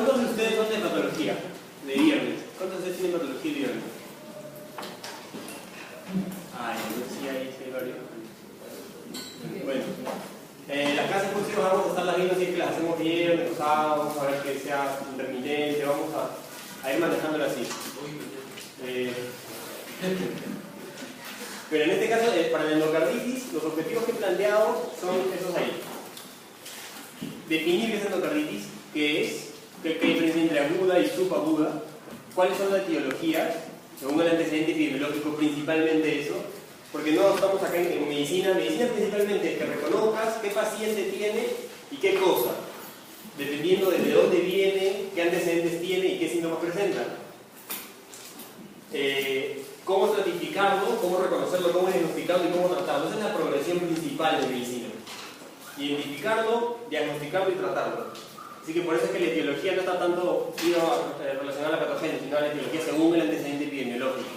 ¿Cuántos de ustedes son de patología? De viernes. ¿Cuántos de ustedes tienen patología de viernes? Ay, no sé si hay varios. Bueno, las clases próximas vamos a estarlas viendo si es que las hacemos bien, vamos a ver que sea intermitente, vamos a ir manejándolo así. Pero en este caso, para la endocarditis, los objetivos que he planteado son esos ahí. Definir qué es endocarditis, qué es, qué diferencia entre aguda y subaguda, cuáles son las etiologías, según el antecedente epidemiológico, principalmente eso, porque no estamos acá en medicina. Medicina principalmente es que reconozcas qué paciente tiene y qué cosa, dependiendo de dónde viene, qué antecedentes tiene y qué síntomas presenta. Cómo estratificarlo, cómo reconocerlo, cómo diagnosticarlo y cómo tratarlo. Esa es la progresión principal de medicina. Identificarlo, diagnosticarlo y tratarlo. Así que por eso es que la etiología no está tanto relacionada a la patogenia, sino a la etiología según el antecedente epidemiológico.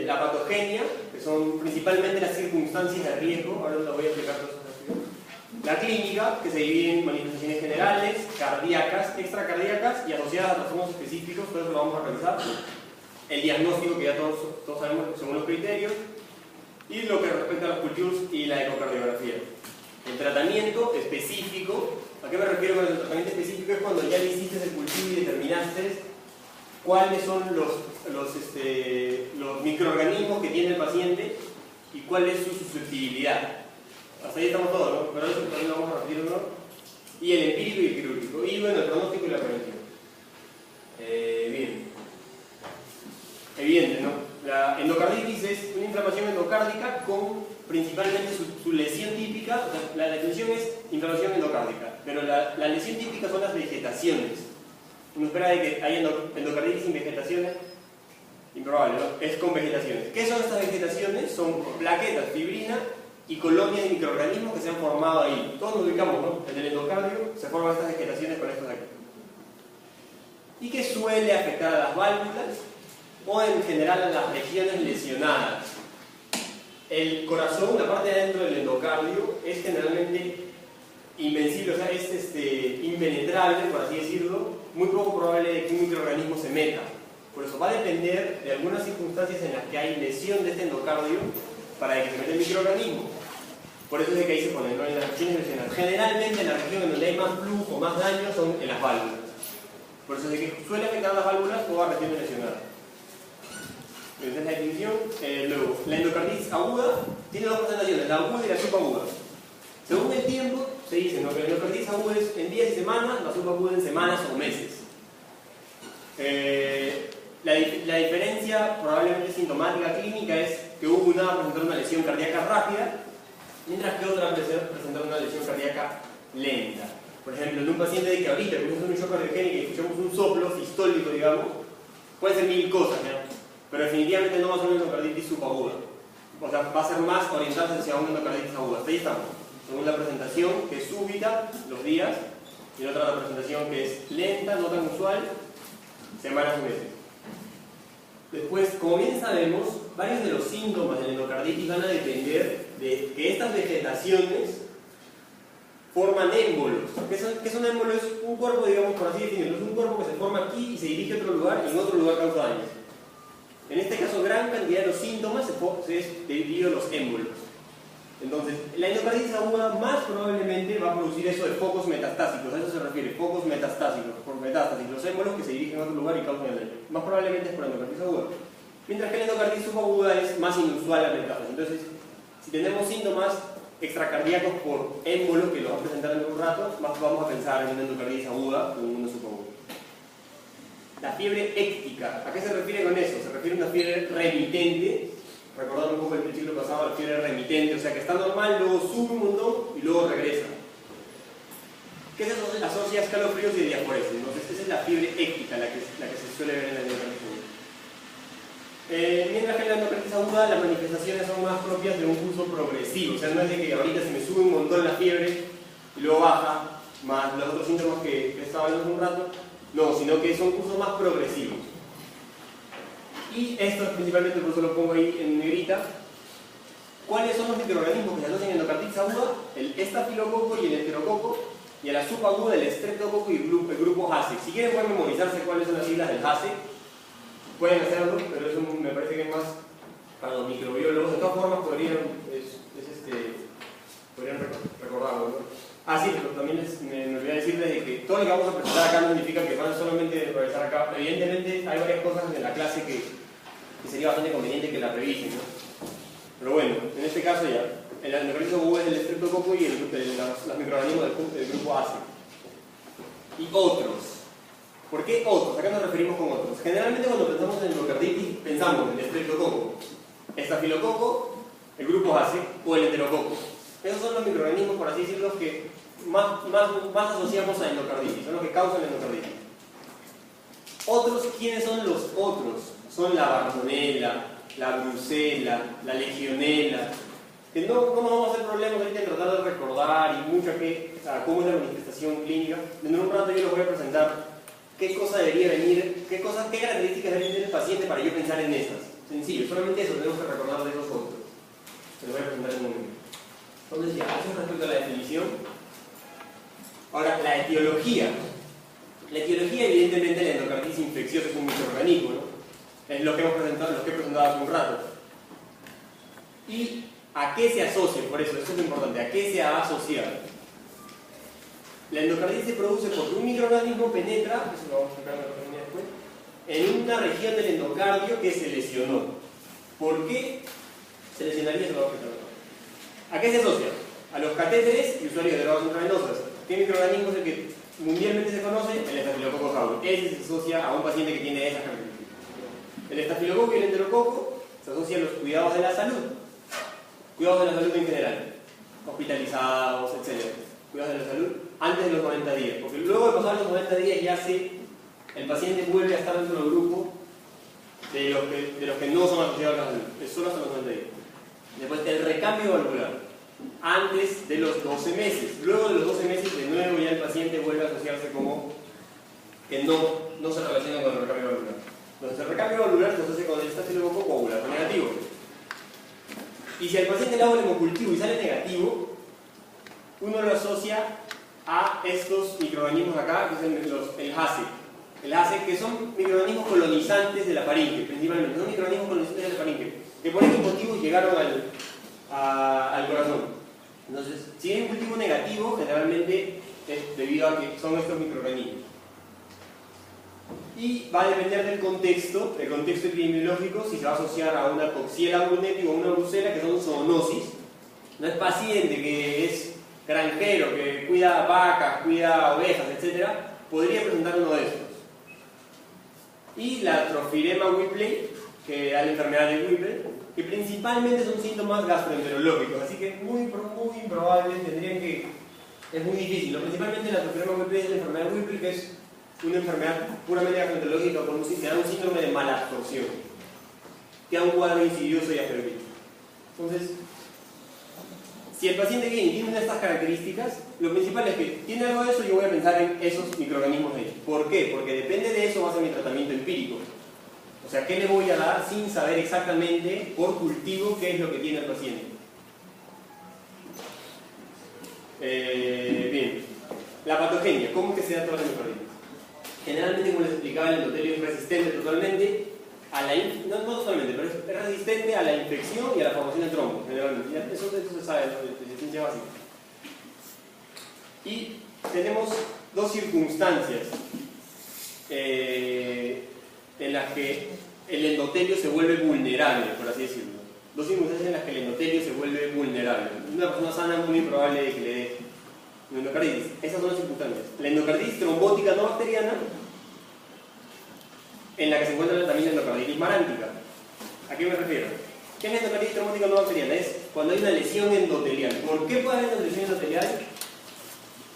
La patogenia, que son principalmente las circunstancias de riesgo, ahora lo voy a explicar todo eso rápido. La clínica, que se divide en manifestaciones generales, cardíacas, extracardíacas y asociadas a trastornos específicos, todo eso lo vamos a revisar. El diagnóstico, que ya todos sabemos según los criterios, y lo que respecta a los cultivos y la ecocardiografía. El tratamiento específico, ¿a qué me refiero con el tratamiento específico? Es cuando ya le hiciste el cultivo y determinaste cuáles son los microorganismos que tiene el paciente y cuál es su susceptibilidad. Hasta ahí estamos todos, ¿no? Pero eso también lo vamos a repetir, ¿no? Y el empírico y el quirúrgico, y bueno, el pronóstico y la prevención. Bien. Evidente, ¿no? La endocarditis es una inflamación endocárdica con principalmente su lesión típica. O sea, la definición es inflamación endocárdica, pero la lesión típica son las vegetaciones. Uno espera de que haya endocarditis sin vegetaciones, improbable, ¿no? Es con vegetaciones. ¿Qué son estas vegetaciones? Son plaquetas, fibrina y colonias de microorganismos que se han formado ahí. Todos nos ubicamos, ¿no? En el endocardio se forman estas vegetaciones con estos de aquí. Y que suele afectar a las válvulas o en general a las regiones lesionadas. El corazón, la parte de adentro del endocardio, es generalmente invencible, o sea, es impenetrable, por así decirlo, muy poco probable de que un microorganismo se meta. Por eso va a depender de algunas circunstancias en las que hay lesión de este endocardio para que se meta el microorganismo. Por eso es de que ahí se pone, ¿no? En las regiones lesionadas. Generalmente en la región en donde hay más flujo, más daño, son en las válvulas. Por eso es de que suele afectar a las válvulas o a regiones lesionadas. Esa es la definición. Luego, la endocarditis aguda tiene dos presentaciones, la aguda y la subaguda. Según el tiempo, se dice, ¿no?, que la endocarditis aguda es en días y semanas, la subaguda en semanas o meses. La diferencia probablemente sintomática clínica es que una va a presentar una lesión cardíaca rápida, mientras que otra va a presentar una lesión cardíaca lenta. Por ejemplo, en un paciente de que ahorita comienza un shock cardiogénico y escuchamos un soplo sistólico, digamos, puede ser mil cosas, ¿no? Pero definitivamente no va a ser una endocarditis subaguda. O sea, va a ser más orientada hacia una endocarditis aguda. Hasta ahí estamos. Según la presentación, que es súbita, los días, y la otra la presentación que es lenta, no tan usual, semanas o meses. Después, como bien sabemos, varios de los síntomas de la endocarditis van a depender de que estas vegetaciones forman émbolos. ¿Qué son émbolos? Es un cuerpo, digamos, por así decirlo, es un cuerpo que se forma aquí y se dirige a otro lugar y en otro lugar causa daño. En este caso, gran cantidad de los síntomas es debido a los émbolos. Entonces, la endocarditis aguda más probablemente va a producir eso de focos metastásicos. A eso se refiere, focos metastásicos, por metástasis, los émbolos que se dirigen a otro lugar y causan el daño. Más probablemente es por endocarditis aguda. Mientras que la endocarditis subaguda es más inusual la metástasis. Entonces, si tenemos síntomas extracardíacos por émbolo, que los va a presentar en un rato, más vamos a pensar en una endocarditis aguda que en una subaguda. La fiebre éctica, ¿a qué se refiere con eso? Se refiere a una fiebre remitente, recordando un poco el ciclo pasado, la fiebre remitente, o sea que está normal, luego sube un montón y luego regresa. ¿Qué se asocia a escalofríos y diaforesis? Entonces esa es la fiebre éctica, la que se suele ver en la endocarditis aguda. Mientras que en la endocarditis aguda las manifestaciones son más propias de un curso progresivo, o sea, no es de que ahorita se me sube un montón la fiebre y luego baja, más los otros síntomas que estaba hablando hace un rato. No, sino que son cursos más progresivos. Y esto principalmente, por eso lo pongo ahí en negrita. ¿Cuáles son los microorganismos que se asocian en endocarditis aguda? El estafilococo y el enterococo. y a la subaguda del estreptococo y el grupo HASE. Si quieren pueden memorizarse cuáles son las siglas del HASE, pueden hacerlo, pero eso me parece que es más para los microbiólogos. De todas formas podrían recordarlo, ¿no? Ah, sí, pero también me olvidé decirles de que todo lo que vamos a presentar acá no significa que van solamente a revisar acá. Evidentemente hay varias cosas de la clase que sería bastante conveniente que la revisen, ¿no? Pero bueno, en este caso ya, el endocarditis agudo es el estreptococo y los microorganismos del grupo ACE. Y otros. ¿Por qué otros? ¿A qué nos referimos con otros? Generalmente cuando pensamos en endocarditis pensamos en el estreptococo, estafilococo, el grupo ACE o el enterococo. Esos son los microorganismos, por así decirlo, que más asociamos a endocarditis, son los que causan la endocarditis. Otros, ¿quiénes son los otros? Son la Bartonella, la Brucella, la Legionella, que no nos vamos a hacer problemas ahorita en tratar de recordar y mucho cómo es la manifestación clínica. Dentro de un rato yo les voy a presentar qué cosa debería venir, qué características debe tener el paciente para yo pensar en esas. Sencillo, solamente eso tenemos que recordar de esos otros. Se los voy a presentar en un momento. Entonces ya, eso es respecto a la definición. Ahora, la etiología. La etiología, evidentemente, la endocarditis infecciosa es un microorganismo, ¿no? Es lo que hemos presentado, lo que he presentado hace un rato. ¿Y a qué se asocia? Por eso es lo importante, ¿a qué se ha asociado? La endocarditis se produce porque un microorganismo penetra, eso lo vamos a explicar en la oportunidad después, en una región del endocardio que se lesionó. ¿Por qué se lesionaría? Eso lo vamos a explicar. ¿A qué se asocia? A los catéteres y usuarios de drogas intravenosas. ¿Qué microorganismo es el que mundialmente se conoce? El estafilococo aureus. Ese se asocia a un paciente que tiene esas características. El estafilococo y el enterococo se asocian a los cuidados de la salud. Cuidados de la salud en general. Hospitalizados, etc. Cuidados de la salud antes de los 90 días. Porque luego de pasar los 90 días ya el paciente vuelve a estar dentro del grupo de los que no son asociados a la salud. Es solo hasta los 90 días. Después el recambio valvular, antes de los 12 meses. Luego de los 12 meses, de nuevo ya el paciente vuelve a asociarse como que no se relaciona con el recambio valvular. Entonces el recambio valvular se asocia con el estafilococo coagulante negativo. Y si al paciente le hago el hemocultivo y sale negativo, uno lo asocia a estos microorganismos acá, que es el HASE. El HASE, que son microorganismos colonizantes de la faringe, principalmente. Son microorganismos colonizantes de la faringe, que por estos motivos llegaron al corazón. Entonces, si hay un cultivo negativo, generalmente es debido a que son estos microorganismos. Y va a depender del contexto epidemiológico, si se va a asociar a una Coxiella burnetii o una Brucella, que son zoonosis. No es paciente que es granjero, que cuida vacas, cuida ovejas, etc., podría presentar uno de estos. Y la Atrofirema Whipple, que da la enfermedad de Whipple, que principalmente son síntomas gastroenterológicos, así que muy improbable, es muy difícil, ¿no? Principalmente la Atrofirema Whipple es la enfermedad de Whipple, que es una enfermedad puramente gastroenterológica, que da un síndrome de malabsorción, que da un cuadro insidioso y aspergítico. Entonces, si el paciente viene y tiene una de estas características, lo principal es que tiene algo de eso, yo voy a pensar en esos microorganismos de ahí. ¿Por qué? Porque depende de eso va a ser mi tratamiento empírico. O sea, ¿qué le voy a dar sin saber exactamente por cultivo qué es lo que tiene el paciente? Bien. La patogenia, ¿cómo es que se da toda la endocarditis? Generalmente, como les explicaba, el endotelio es resistente totalmente a la no totalmente, pero es resistente a la infección y a la formación de trombos, generalmente. Eso se sabe, de ciencia básica. Y tenemos dos circunstancias en las que el endotelio se vuelve vulnerable, por así decirlo. Dos circunstancias en las que el endotelio se vuelve vulnerable. Una persona sana es muy improbable de que le dé una endocarditis. Esas son las circunstancias. La endocarditis trombótica no bacteriana, en la que se encuentra también la endocarditis marántica. ¿A qué me refiero? ¿Qué es la endocarditis trombótica no bacteriana? Es cuando hay una lesión endotelial. ¿Por qué puede haber una lesión endotelial?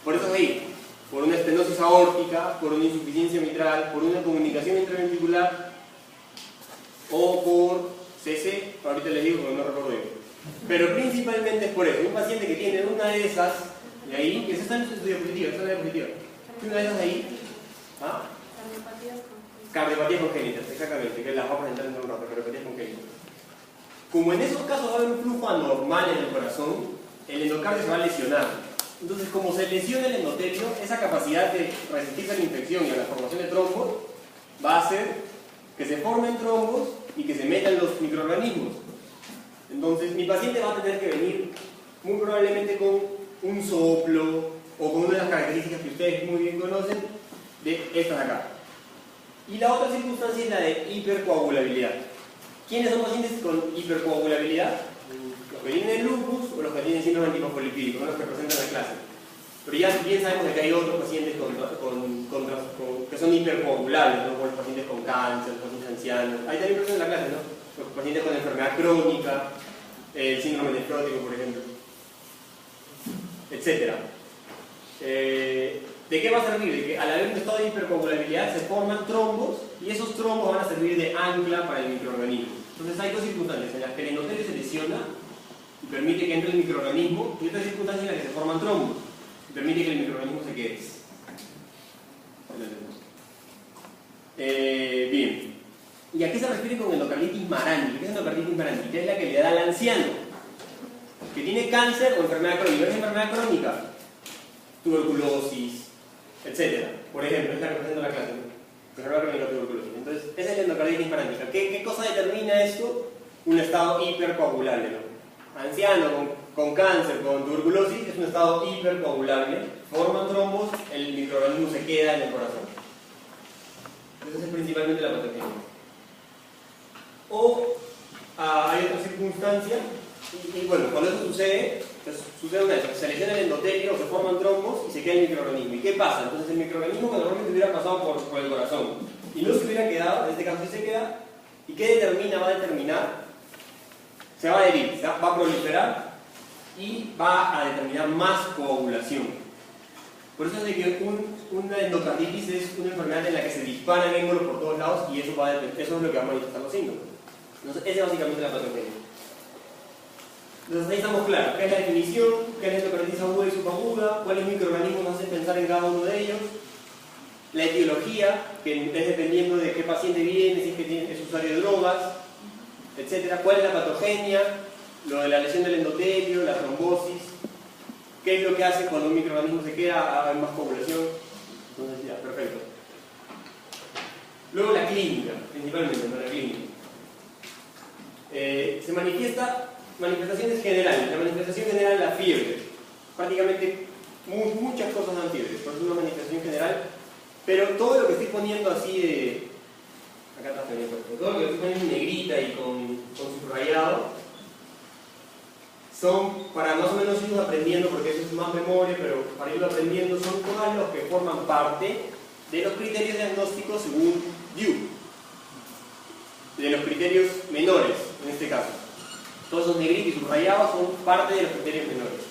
Por eso es ahí. Por una estenosis aórtica, por una insuficiencia mitral, por una comunicación intraventricular o por CC, ahorita les digo porque no recuerdo bien. Pero principalmente es por eso. Un paciente que tiene una de esas, de ahí, que esa está en su diapositiva, esa es la diapositiva. Una de esas de ahí, ¿ah? Cardiopatías congénitas, exactamente, que las vamos a presentar en un rato, cardiopatías congénitas. Como en esos casos va a haber un flujo anormal en el corazón, el endocardio se va a lesionar. Entonces, como se lesiona el endotelio, esa capacidad de resistirse a la infección y a la formación de trombos va a hacer que se formen trombos y que se metan los microorganismos. Entonces, mi paciente va a tener que venir muy probablemente con un soplo o con una de las características que ustedes muy bien conocen de estas de acá. Y la otra circunstancia es la de hipercoagulabilidad. ¿Quiénes son pacientes con hipercoagulabilidad? Los que tienen lupus o los que tienen síndrome antifosfolipídico, son los que presentan la clase. Pero ya bien sabemos que hay otros pacientes que son hipercoagulables, ¿no? Como los pacientes con cáncer, los pacientes ancianos. Ahí también presentan la clase, ¿no? Los pacientes con enfermedad crónica, el síndrome nefrótico, por ejemplo, etc. ¿De qué va a servir? De que al haber un estado de hipercoagulabilidad se forman trombos y esos trombos van a servir de ancla para el microorganismo. Entonces hay dos circunstancias en las que el endotelio se lesiona y permite que entre el microorganismo, y otras circunstancias en las que se forman trombos y permite que el microorganismo se quede. Bien. ¿Y a qué se refiere con endocarditis maranti? ¿Qué es endocarditis maranti? Que es la que le da al anciano que tiene cáncer o enfermedad crónica. ¿Es enfermedad crónica? Tuberculosis, etc. Por ejemplo, es la que presenta la clase, ¿no? Enfermedad crónica, tuberculosis. Entonces, esa es la endocarditis maranti. ¿Qué cosa determina esto? Un estado hipercoagulable, ¿no? Anciano con cáncer, con tuberculosis, es un estado hipercoagulable. Forman trombos, el microorganismo se queda en el corazón. Entonces, es principalmente la patología. O hay otra circunstancia, y bueno, cuando eso sucede, sucede una vez, se lesiona el endotelio, se forman trombos y se queda el microorganismo. ¿Y qué pasa? Entonces el microorganismo que normalmente hubiera pasado por el corazón y no se hubiera quedado, en este caso sí se queda, ¿y qué determina? Va a determinar, se va a adherir, va a proliferar y va a determinar más coagulación. Por eso es de que una endocarditis es una enfermedad en la que se disparan émbolos por todos lados y eso es lo que va a manifestar los síntomas. Entonces, esa es básicamente la patología. Entonces, ahí estamos claros. ¿Qué es la definición? ¿Qué es la endocarditis aguda y subaguda? ¿Cuáles microorganismos nos hacen pensar en cada uno de ellos? La etiología, que es dependiendo de qué paciente viene, si es que es usuario de drogas, etc. ¿Cuál es la patogenia? Lo de la lesión del endotelio, la trombosis. ¿Qué es lo que hace cuando un microorganismo se queda? Hay más coagulación. Entonces, ya, perfecto. Luego la clínica, principalmente, ¿no? La clínica. Se manifestaciones generales. La manifestación general es la fiebre. Prácticamente muchas cosas dan fiebre, por eso es una manifestación general. Pero todo lo que estoy poniendo así de... Acá está también puesto. Todo lo que estoy poniendo en negrita y con subrayado son, para más o menos ir aprendiendo, porque eso es más memoria, pero para ir aprendiendo son todos los que forman parte de los criterios diagnósticos según Duke. De los criterios menores, en este caso. Todos esos negritos y subrayados son parte de los criterios menores.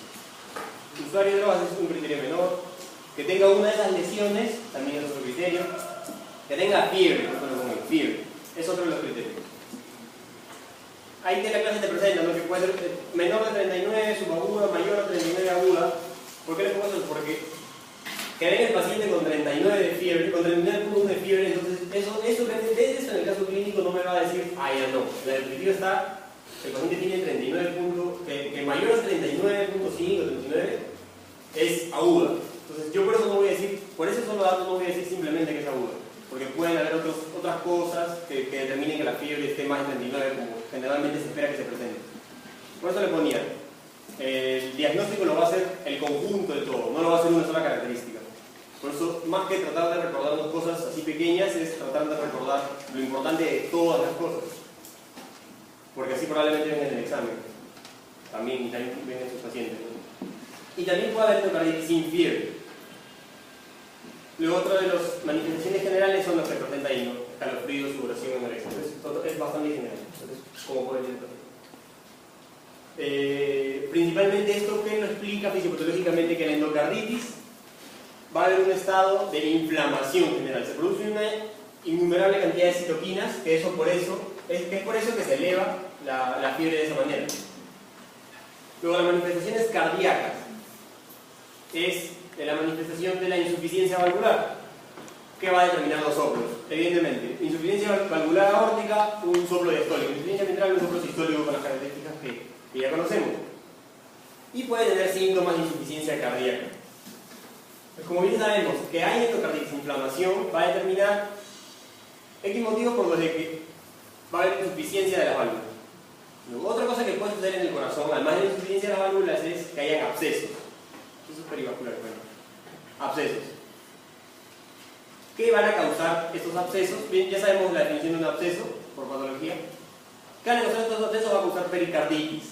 Usuario de drogas es un criterio menor. Que tenga una de esas lesiones, también es otro criterio. Que tenga fiebre, fiebre, es otro de los criterios. Ahí que la clase te presenta, ¿no? Que puede ser menor de 39, subaguda, mayor de 39 aguda. ¿Por qué le pongo eso? Porque que venga el paciente con 39 de fiebre, con 39 puntos de fiebre, entonces eso en el caso clínico no me va a decir, ah, ya no. La descriptiva está, el paciente tiene 39 puntos, que mayor a 39.5, 39 es aguda. Entonces yo por eso no voy a decir, por ese solo dato no voy a decir simplemente que es aguda, porque pueden haber otras cosas que determinen que la fiebre esté más de 39, como generalmente se espera que se presente. Por eso le ponía, el diagnóstico lo va a hacer el conjunto de todo, no lo va a hacer una sola característica. Por eso, más que tratar de recordar dos cosas así pequeñas, es tratar de recordar lo importante de todas las cosas. Porque así probablemente vengan en el examen. También vengan sus pacientes, ¿no? Y también puede haber endocarditis sin fiebre. Luego, otra de las manifestaciones generales son los que presentan ahí, ¿no? Escalofríos, sudoración, anorexia. Entonces, es bastante general. Entonces, ¿cómo pueden ir? Principalmente esto que lo explica fisiopatológicamente que la endocarditis va a haber un estado de inflamación general. Se produce una innumerable cantidad de citoquinas, que es por eso que se eleva la fiebre de esa manera. Luego, las manifestaciones cardíacas es la manifestación de la insuficiencia valvular, que va a determinar los soplos, evidentemente. Insuficiencia valvular aórtica, un soplo diastólico. Insuficiencia mitral, un soplo sistólico con las características que ya conocemos. y puede tener síntomas de insuficiencia cardíaca. Pues como bien sabemos que hay endocarditis, inflamación, va a determinar X motivos por los de que va a haber insuficiencia de las válvulas. Luego, otra cosa que puede suceder en el corazón, además de la insuficiencia de las válvulas, es que hayan abscesos. Eso es perivascular, bueno. Abscesos. ¿Qué van a causar estos abscesos? Bien, ya sabemos la definición de un absceso por patología. ¿Qué van a causar estos abscesos? Va a causar pericarditis.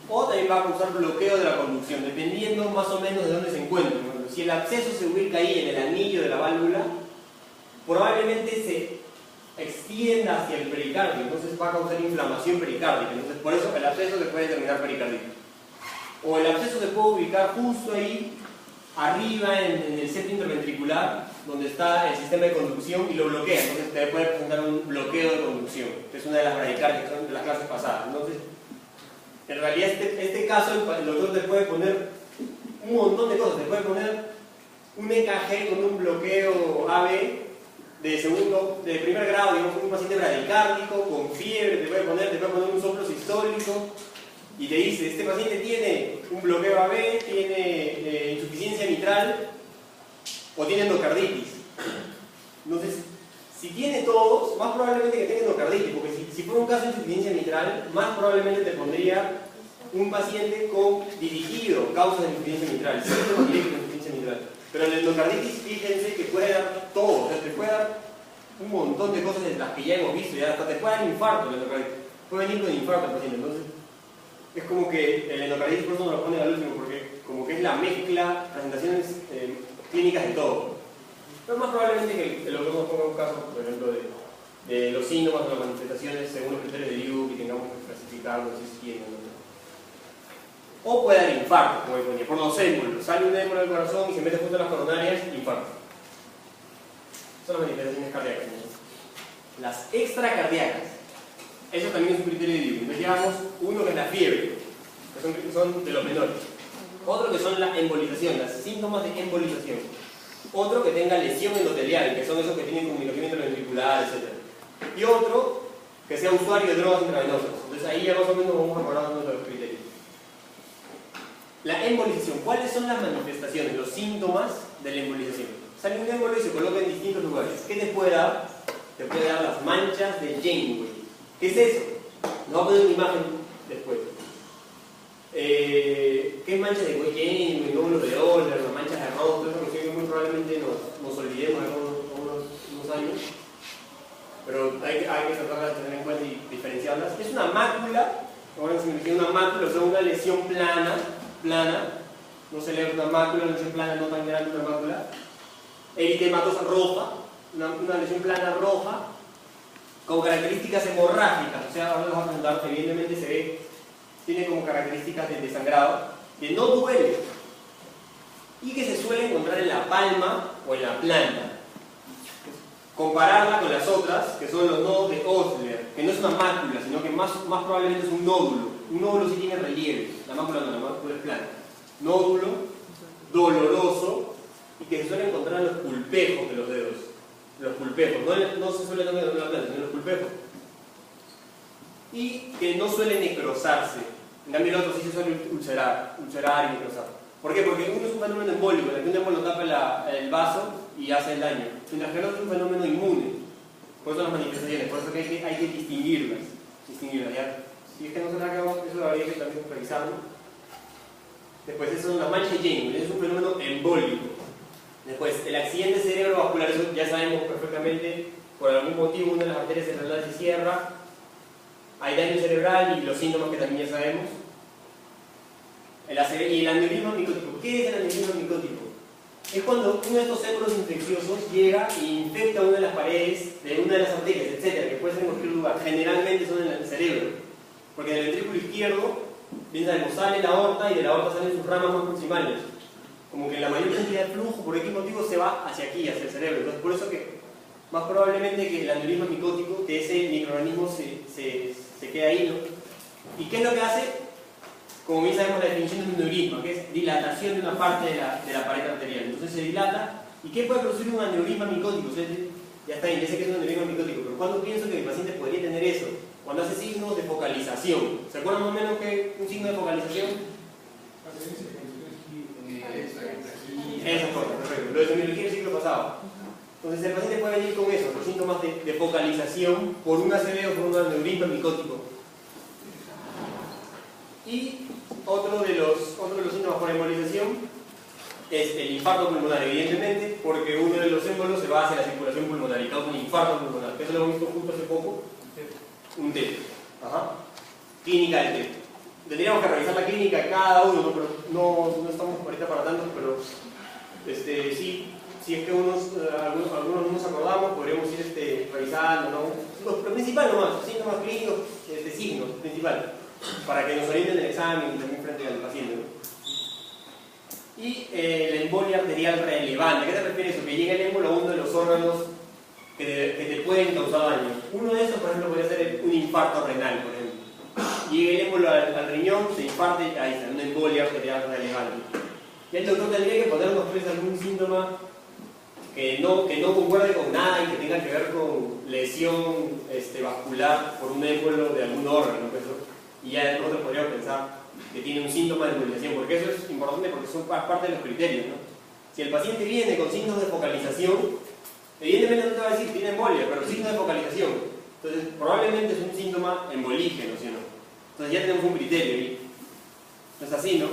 O también va a causar bloqueo de la conducción, dependiendo más o menos de dónde se encuentre. Bueno, si el absceso se ubica ahí en el anillo de la válvula, probablemente se extienda hacia el pericardio, entonces va a causar inflamación pericárdica. Entonces, por eso el absceso se puede determinar pericarditis. O el absceso se puede ubicar justo ahí, arriba en el septo interventricular, donde está el sistema de conducción y lo bloquea. Entonces, te puede presentar un bloqueo de conducción, que es una de las bradicardias que son de las clases pasadas. Entonces, en realidad, este caso, el doctor te puede poner un montón de cosas. Te puede poner un EKG con un bloqueo AB de primer grado, digamos, un paciente bradicárdico, con fiebre, te puede poner un soplo sistólico y te dice, este paciente tiene un bloqueo AB, tiene insuficiencia mitral o tiene endocarditis. Entonces, si tiene todos, más probablemente que tenga endocarditis, porque si fuera un caso de insuficiencia mitral, más probablemente te pondría un paciente con dirigido causas de insuficiencia mitral, síntomas directos de insuficiencia mitral. Pero la endocarditis, fíjense que puede dar todo, o sea, te puede dar un montón de cosas de las que ya hemos visto, ya hasta te puede dar infarto la endocarditis, puede venir con infarto el paciente. Entonces, es como que el endocarditis por eso no lo pone al último, porque como que es la mezcla, presentaciones clínicas de todo. Pero más probablemente que el doctor nos ponga un caso, por ejemplo, de los síntomas o las manifestaciones según los criterios de Liu, y tengamos que clasificarlos si tienen o no. O puede dar infarto, como ponía, por los émbolos. Sale un émbolo del corazón y se mete justo en las coronarias, infarto. Son las manifestaciones cardíacas, ¿no? Las extracardíacas. Eso también es un criterio de Liu. Entonces llevamos uno que es la fiebre, que son de los menores. Otro que son la embolización, los síntomas de embolización. Otro que tenga lesión endotelial, que son esos que tienen comunicación interventricular, etc. Y otro que sea usuario de drogas intravenosas. Entonces ahí ya más o menos vamos a acordar uno de los criterios. La embolización. ¿Cuáles son las manifestaciones, los síntomas de la embolización? Sale un émbolo y se coloca en distintos lugares. ¿Qué te puede dar? Te puede dar las manchas de Janeway. ¿Qué es eso? Nos va a poner una imagen después. ¿Qué es manchas de Janeway, nódulos de Euler, las manchas de Rho? Todo eso que muy probablemente nos olvidemos en unos años. Pero hay que tratar de tener en cuenta y diferenciarlas. Es una mácula, ahora se me refiere a una mácula, o sea, una lesión plana, no se lee una mácula, una lesión plana no tan grande, una mácula. Eritematosa roja, una lesión plana roja, con características hemorrágicas, o sea, ahora les voy a presentar, evidentemente se ve, tiene como características de sangrado, que no duele y que se suele encontrar en la palma o en la planta. Compararla con las otras, que son los nodos de Osler, que no es una mácula, sino que más probablemente es un nódulo. Un nódulo sí tiene relieve, la mácula no, la mácula es plana. Nódulo, doloroso, y que se suele encontrar en los pulpejos de los dedos. Los pulpejos, no se suele encontrar en la planta, sino en los pulpejos. Y que no suele necrosarse. En cambio el otro sí se suele ulcerar y necrosar. ¿Por qué? Porque uno es un fenómeno embólico, en el que un embolo tapa el vaso y hace el daño. Mientras que el otro es un fenómeno inmune. Por eso las manifestaciones, por eso que hay que distinguirlas. ¿Ya? Si es que no se acaba, eso habría que también revisarlo. Después, eso es una mancha de Janeway, es un fenómeno embólico. Después, el accidente cerebrovascular, eso ya sabemos perfectamente, por algún motivo una de las arterias cerebrales se cierra, hay daño cerebral y los síntomas que también ya sabemos. Y el aneurisma micótico. ¿Qué es el aneurisma micótico? Es cuando uno de estos émbolos infecciosos llega e infecta una de las paredes de una de las arterias, etc., que puede ser en cualquier lugar. Generalmente son en el cerebro, porque en el ventrículo izquierdo, bien sabemos, sale la aorta y de la aorta salen sus ramas más proximales. Como que la mayor cantidad de flujo, por X motivo, se va hacia aquí, hacia el cerebro. Entonces, por eso que más probablemente que el aneurisma micótico, que ese microorganismo se queda ahí, ¿no? ¿Y qué es lo que hace? Como bien sabemos la definición de un aneurisma, que es dilatación de una parte de la pared arterial. Entonces se dilata. ¿Y qué puede producir un aneurisma micótico? O sea, ya está bien, ya sé que es un aneurisma micótico, pero ¿cuándo pienso que el paciente podría tener eso? Cuando hace signos de focalización. ¿Se acuerdan más o menos que un signo de focalización? Esas cosas, perfecto. Lo de semiología del siglo pasado. Entonces el paciente puede venir con eso, los síntomas de focalización por un ACV o por un aneurisma micótico. Y otro de los síntomas por embolización es el infarto pulmonar, evidentemente, porque uno de los émbolos se va hacia la circulación pulmonar y causa un infarto pulmonar. Eso lo hemos visto justo hace poco. Un TET. Ajá. Clínica del TET. Tendríamos que revisar la clínica de cada uno, ¿no? Pero no estamos ahorita para tanto, pero sí, si es que algunos no nos acordamos, podríamos ir revisando, ¿no? Lo principal nomás, síntomas clínicos, signos principal, para que nos orienten el examen y también frente al paciente, ¿no? Y la embolia arterial relevante. ¿Qué te refiere eso? Que llega el émbolo a uno de los órganos que te pueden causar daño. Uno de esos, por ejemplo, podría ser un infarto renal, por ejemplo. Llega el émbolo al riñón, se imparte, ahí está, una embolia arterial relevante. Y el doctor tendría que ponernos pues algún síntoma que no concuerde con nada y que tenga que ver con lesión vascular por un émbolo de algún órgano. Pues, y ya nosotros podríamos pensar que tiene un síntoma de embolización, porque eso es importante porque son parte de los criterios, ¿no? Si el paciente viene con signos de focalización, evidentemente no te va a decir tiene embolia, pero signos de focalización. Entonces, probablemente es un síntoma embolígeno, ¿sí o no? Entonces ya tenemos un criterio ahí. No es así, ¿no?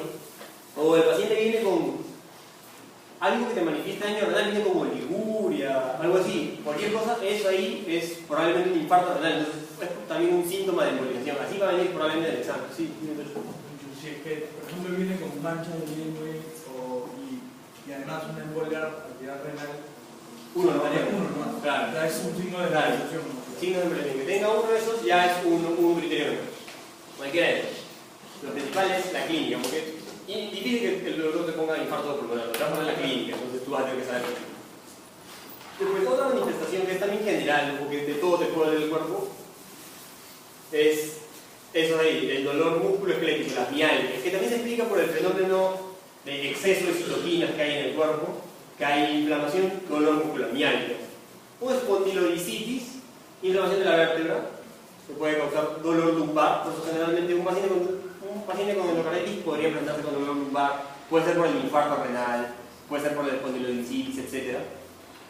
O el paciente viene con algo que te manifiesta daño renal, viene como liguria, algo así. Cualquier cosa, eso ahí es probablemente un infarto renal. Entonces, es también un síntoma de embolización. Así va a venir probablemente el examen. Sí, si es que, por ejemplo, viene con manchas de lengua y además una embolia arterial renal, uno no, claro, ya es un signo de embolización. Signo de embolización. Que tenga uno de esos ya es un criterio. Cualquiera de ellos. Lo principal es la clínica, porque es difícil que el doctor te ponga infarto pulmonar, lo trabajas en la clínica, entonces tú vas a tener que saber. Después, otra manifestación que es también general, porque de todo te puede doler el cuerpo, es eso de ahí, el dolor musculoesquelético, las mialgias, que también se explica por el fenómeno de exceso de citoquinas que hay en el cuerpo, que hay inflamación, dolor muscular, mialgias. O espondilodicitis, inflamación de la vértebra, que puede causar dolor lumbar. Por eso generalmente un paciente con endocarditis podría presentarse con dolor lumbar, puede ser por el infarto renal, puede ser por la espondilodicitis, etc.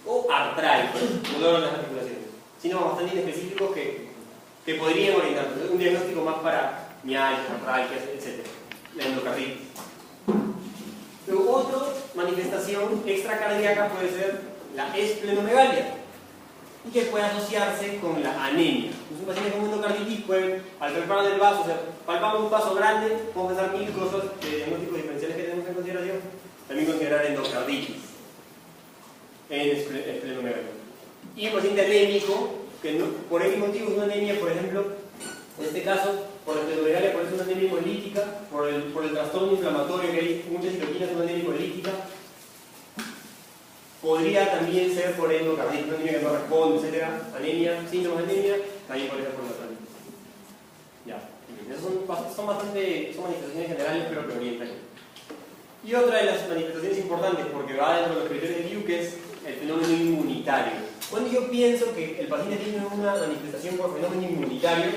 O artralgia, dolor en las articulaciones. Síntomas bastante inespecíficos que podrían orientarse. Un diagnóstico más para mialgias, artralgias, etc. La endocarditis. Luego, otra manifestación extracardíaca puede ser la esplenomegalia, y que puede asociarse con la anemia. Entonces, un paciente con endocarditis puede, al palpar el vaso, o sea, palpamos un vaso grande, podemos pensar mil cosas de diagnósticos diferenciales que tenemos en consideración, también considerar endocarditis en esplenomegalia. Y el paciente anémico, que no, por X motivo es una anemia, por ejemplo, en este caso, por la esplenomegalia, por eso es una anemia hemolítica, por el trastorno inflamatorio que hay muchas citoquinas, una anemia hemolítica. Podría también ser por endocarditis, una anemia que no responde, etc. Anemia, síntomas de anemia, también podría ser por endocarditis. Ya, esas son manifestaciones generales, pero que orientan. Y otra de las manifestaciones importantes, porque va dentro de los criterios de Liu, que es el fenómeno inmunitario. Cuando yo pienso que el paciente tiene una manifestación por fenómeno inmunitario,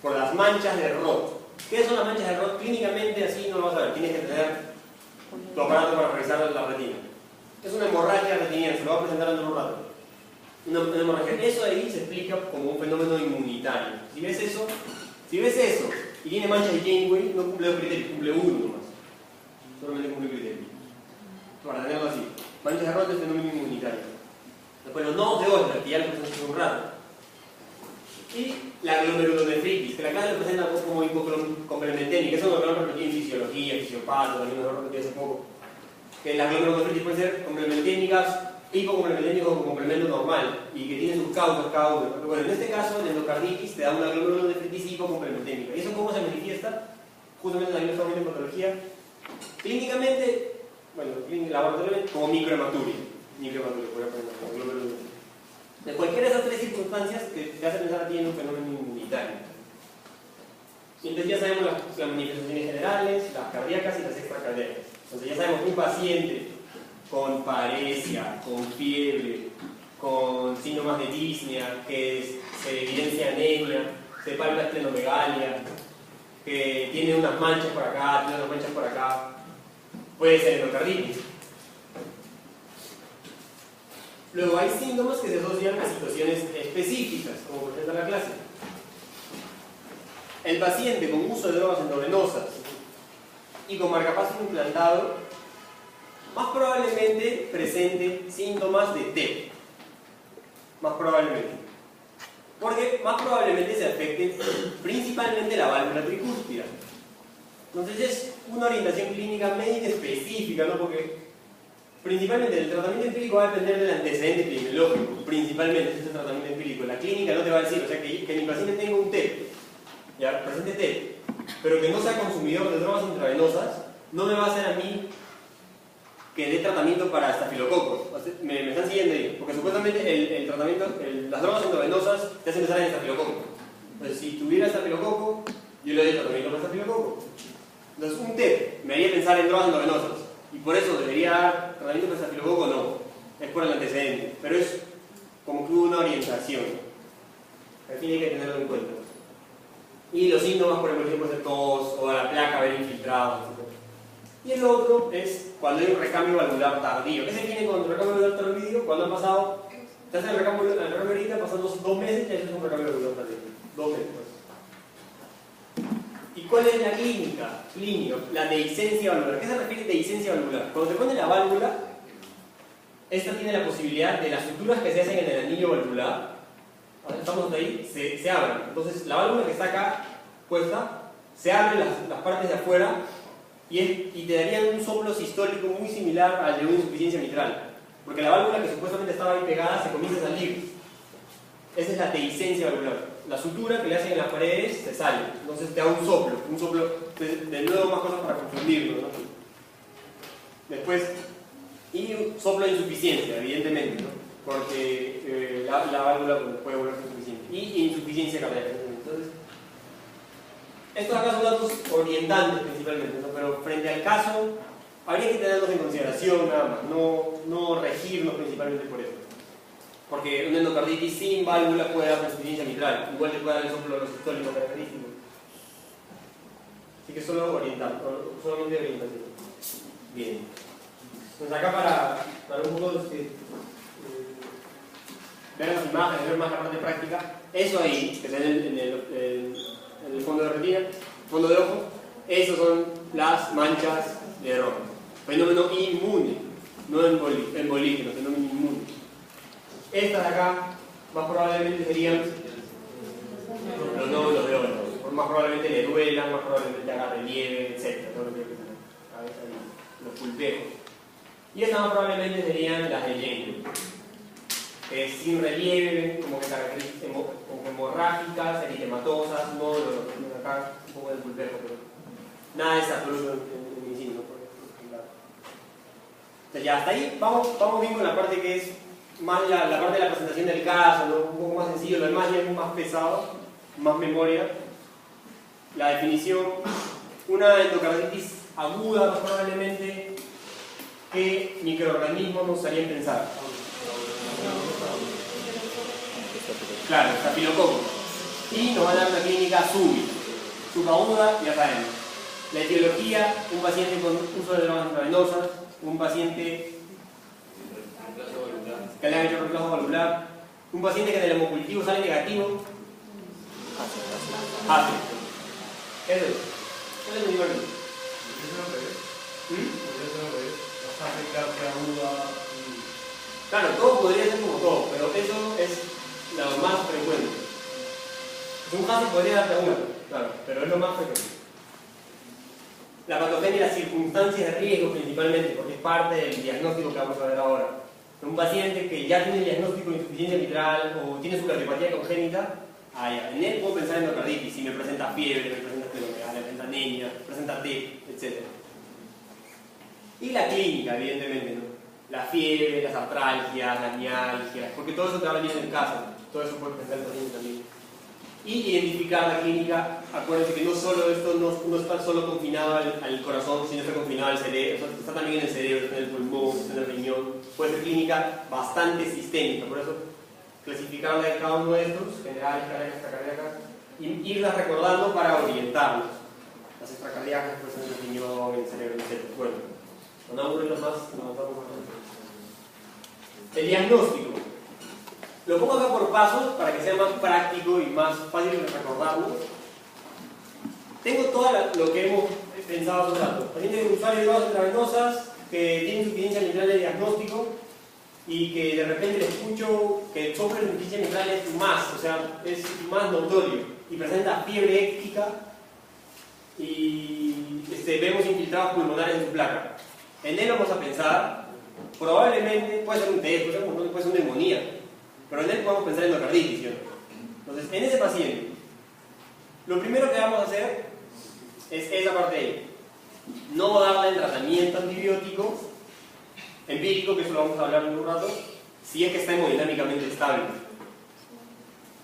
por las manchas de Roth. ¿Qué son las manchas de Roth? Clínicamente así no lo vas a ver, tienes que tener tu aparato para revisar la retina. Es una hemorragia retiniana, se lo va a presentar en un rato. Una hemorragia. Eso ahí se explica como un fenómeno inmunitario. Si ves eso y tiene manchas de Janeway, no cumple dos criterios, cumple uno nomás. Solamente cumple un criterio. Para tenerlo así. Manchas de Roth es fenómeno inmunitario. Después los nodos de Osler, que ya lo presenté hace un rato. Y la glomerulonefritis, que la clase lo presenta como hipocomplementémica. Eso es lo que lo repetí en fisiología, fisiopato, también lo repetí hace poco. Que las glomerulonefritis pueden ser complementémicas, hipocomplementémicas o con complemento normal, y que tienen sus causas cada uno. Pero bueno, en este caso, la endocarditis te da una glomerulonefritis hipocomplementémica. ¿Y eso cómo se manifiesta? Justamente en la diagnóstico de patología. Clínicamente, bueno, laboratoriamente, como microhematuria. Microhematuria, voy a poner como glomerulonefritis. De cualquiera de esas tres circunstancias que te hacen pensar a ti en un fenómeno inmunitario. Y entonces ya sabemos las manifestaciones generales, las cardíacas y las extracardíacas. Entonces ya sabemos que un paciente con paresia, con fiebre, con síntomas de disnea, que se evidencia anemia, se palpa esplenomegalia, que tiene unas manchas por acá, tiene unas manchas por acá, puede ser endocarditis. Luego hay síntomas que se asocian a situaciones específicas, como presenta la clase. El paciente con uso de drogas endovenosas y con marcapaso implantado más probablemente presente síntomas de TEP. Más probablemente. Porque más probablemente se afecte principalmente la válvula tricúspida. Entonces es una orientación clínica médica específica, ¿no? Porque principalmente el tratamiento empírico va a depender del antecedente epidemiológico. Principalmente es el tratamiento empírico. La clínica no te va a decir, o sea, que mi paciente tenga un TEP, ya, presente TEP, pero que no sea consumidor de drogas intravenosas, no me va a hacer a mí que dé tratamiento para estafilococos. ¿Me están siguiendo ahí? Porque supuestamente el tratamiento, las drogas endovenosas te hacen pensar en estafilococo. Entonces, si tuviera estafilococo, yo le doy tratamiento para estafilococo. Entonces, un TEP me haría pensar en drogas endovenosas. Y por eso debería dar tratamiento para estafilococo, no. Es por el antecedente. Pero es como que una orientación. Al fin hay que tenerlo en cuenta. Y los síntomas, por ejemplo, puede ser tos o la placa haber infiltrado, etc. Y el otro es cuando hay un recambio valvular tardío. ¿Qué se tiene con el recambio valvular tardío? Cuando han pasado, te hacen el recambio ahorita, pasan 2 meses y haces un recambio valvular tardío. 2 meses. ¿Y cuál es la clínica? La dehiscencia valvular. ¿Qué se refiere a dehiscencia valvular? Cuando te ponen la válvula, esta tiene la posibilidad de las suturas que se hacen en el anillo valvular, estamos ahí, se abren. Entonces la válvula que está acá puesta, se abren las partes de afuera y te darían un soplo sistólico muy similar al de una insuficiencia mitral. Porque la válvula que supuestamente estaba ahí pegada se comienza a salir. Esa es la dehiscencia valvular. La sutura que le hacen en las paredes se sale. Entonces te da un soplo. De nuevo más cosas para confundirlo, ¿no? Después, y un soplo de insuficiencia, evidentemente, ¿no? Porque la válvula puede volverse insuficiente. Y insuficiencia cardíaca. Entonces, estos acá son datos orientantes principalmente, ¿no? Pero frente al caso, habría que tenerlos en consideración nada más, no regirnos principalmente por eso. Porque una endocarditis sin válvula puede dar insuficiencia mitral, igual te puede dar el soplo sistólico característico. Así que solamente orientación. Bien. Entonces acá para un poco ver las imágenes, ver más la parte práctica, eso ahí, que está en el fondo de retina, fondo de ojo, esos son las manchas de rojo. Fenómeno inmune, no embolígeno, fenómeno inmune. Estas de acá, más probablemente serían los nódulos de órganos. Más probablemente le duelan, más probablemente haga relieve, etc. Todo lo que los pulpejos. Y estas más probablemente serían las de Jenner. Sin relieve, como que hemorrágicas, eritematosas, nódulos, acá un poco del pulpejo, pero nada de absoluto en medicina, ¿no? Entonces ya hasta ahí vamos bien con la parte que es más la parte de la presentación del caso, ¿no? Un poco más sencillo, lo demás ya es más pesado, más memoria. La definición, una endocarditis aguda, más probablemente, ¿qué microorganismos nos harían pensar? Claro, estafilococo. Y nos va a dar una clínica subaguda, ya sabemos. La etiología, un paciente con uso de drogas intravenosas, un paciente que le han hecho reemplazo valvular, un paciente que del hemocultivo sale negativo. ¿Qué es eso? ¿Qué es el nivel? Claro, todo podría ser como todo, pero eso es lo más frecuente. Un HACE podría darte una, claro, pero es lo más frecuente. La patogenia y las circunstancias de riesgo principalmente, porque es parte del diagnóstico que vamos a ver ahora. Un paciente que ya tiene el diagnóstico de insuficiencia mitral o tiene su cardiopatía congénita, en él puedo pensar en endocarditis, si me presenta fiebre, me presenta escleromegalia, me presenta anemia, me presenta TEP, etc. Y la clínica, evidentemente, ¿no? La fiebre, las artralgias, las mialgias, porque todo eso te va a venir en casa, todo eso puede pensar el paciente también. Y identificar la clínica, acuérdense que no solo esto no está solo confinado al corazón, sino está confinado al cerebro, está también en el cerebro, está en el pulmón, está en el riñón. Puede ser clínica bastante sistémica, por eso clasificarla de cada uno de estos, generales, cardíacas, y irlas recordando para orientarlos. las extracardíacas, pues en el riñón, en el cerebro, etc. Bueno, no aburrirlos más, avanzamos más. El diagnóstico. Lo pongo acá por pasos para que sea más práctico y más fácil de recordarlo. Tengo todo lo que hemos pensado hace un rato. Pacientes de usuarios de drogas intravenosas que tienen insuficiencia mitral de diagnóstico y que de repente les escucho que el soplo de insuficiencia mitral es más, o sea, es más notorio y presenta fiebre éctica y vemos infiltrados pulmonares en su placa. En él vamos a pensar, probablemente puede ser un TED, puede ser una neumonía, pero en él podemos pensar en endocarditis, ¿sí? Entonces, en ese paciente, lo primero que vamos a hacer es esa parte de ahí. No darle el tratamiento antibiótico empírico, que eso lo vamos a hablar en un rato, si es que está hemodinámicamente estable.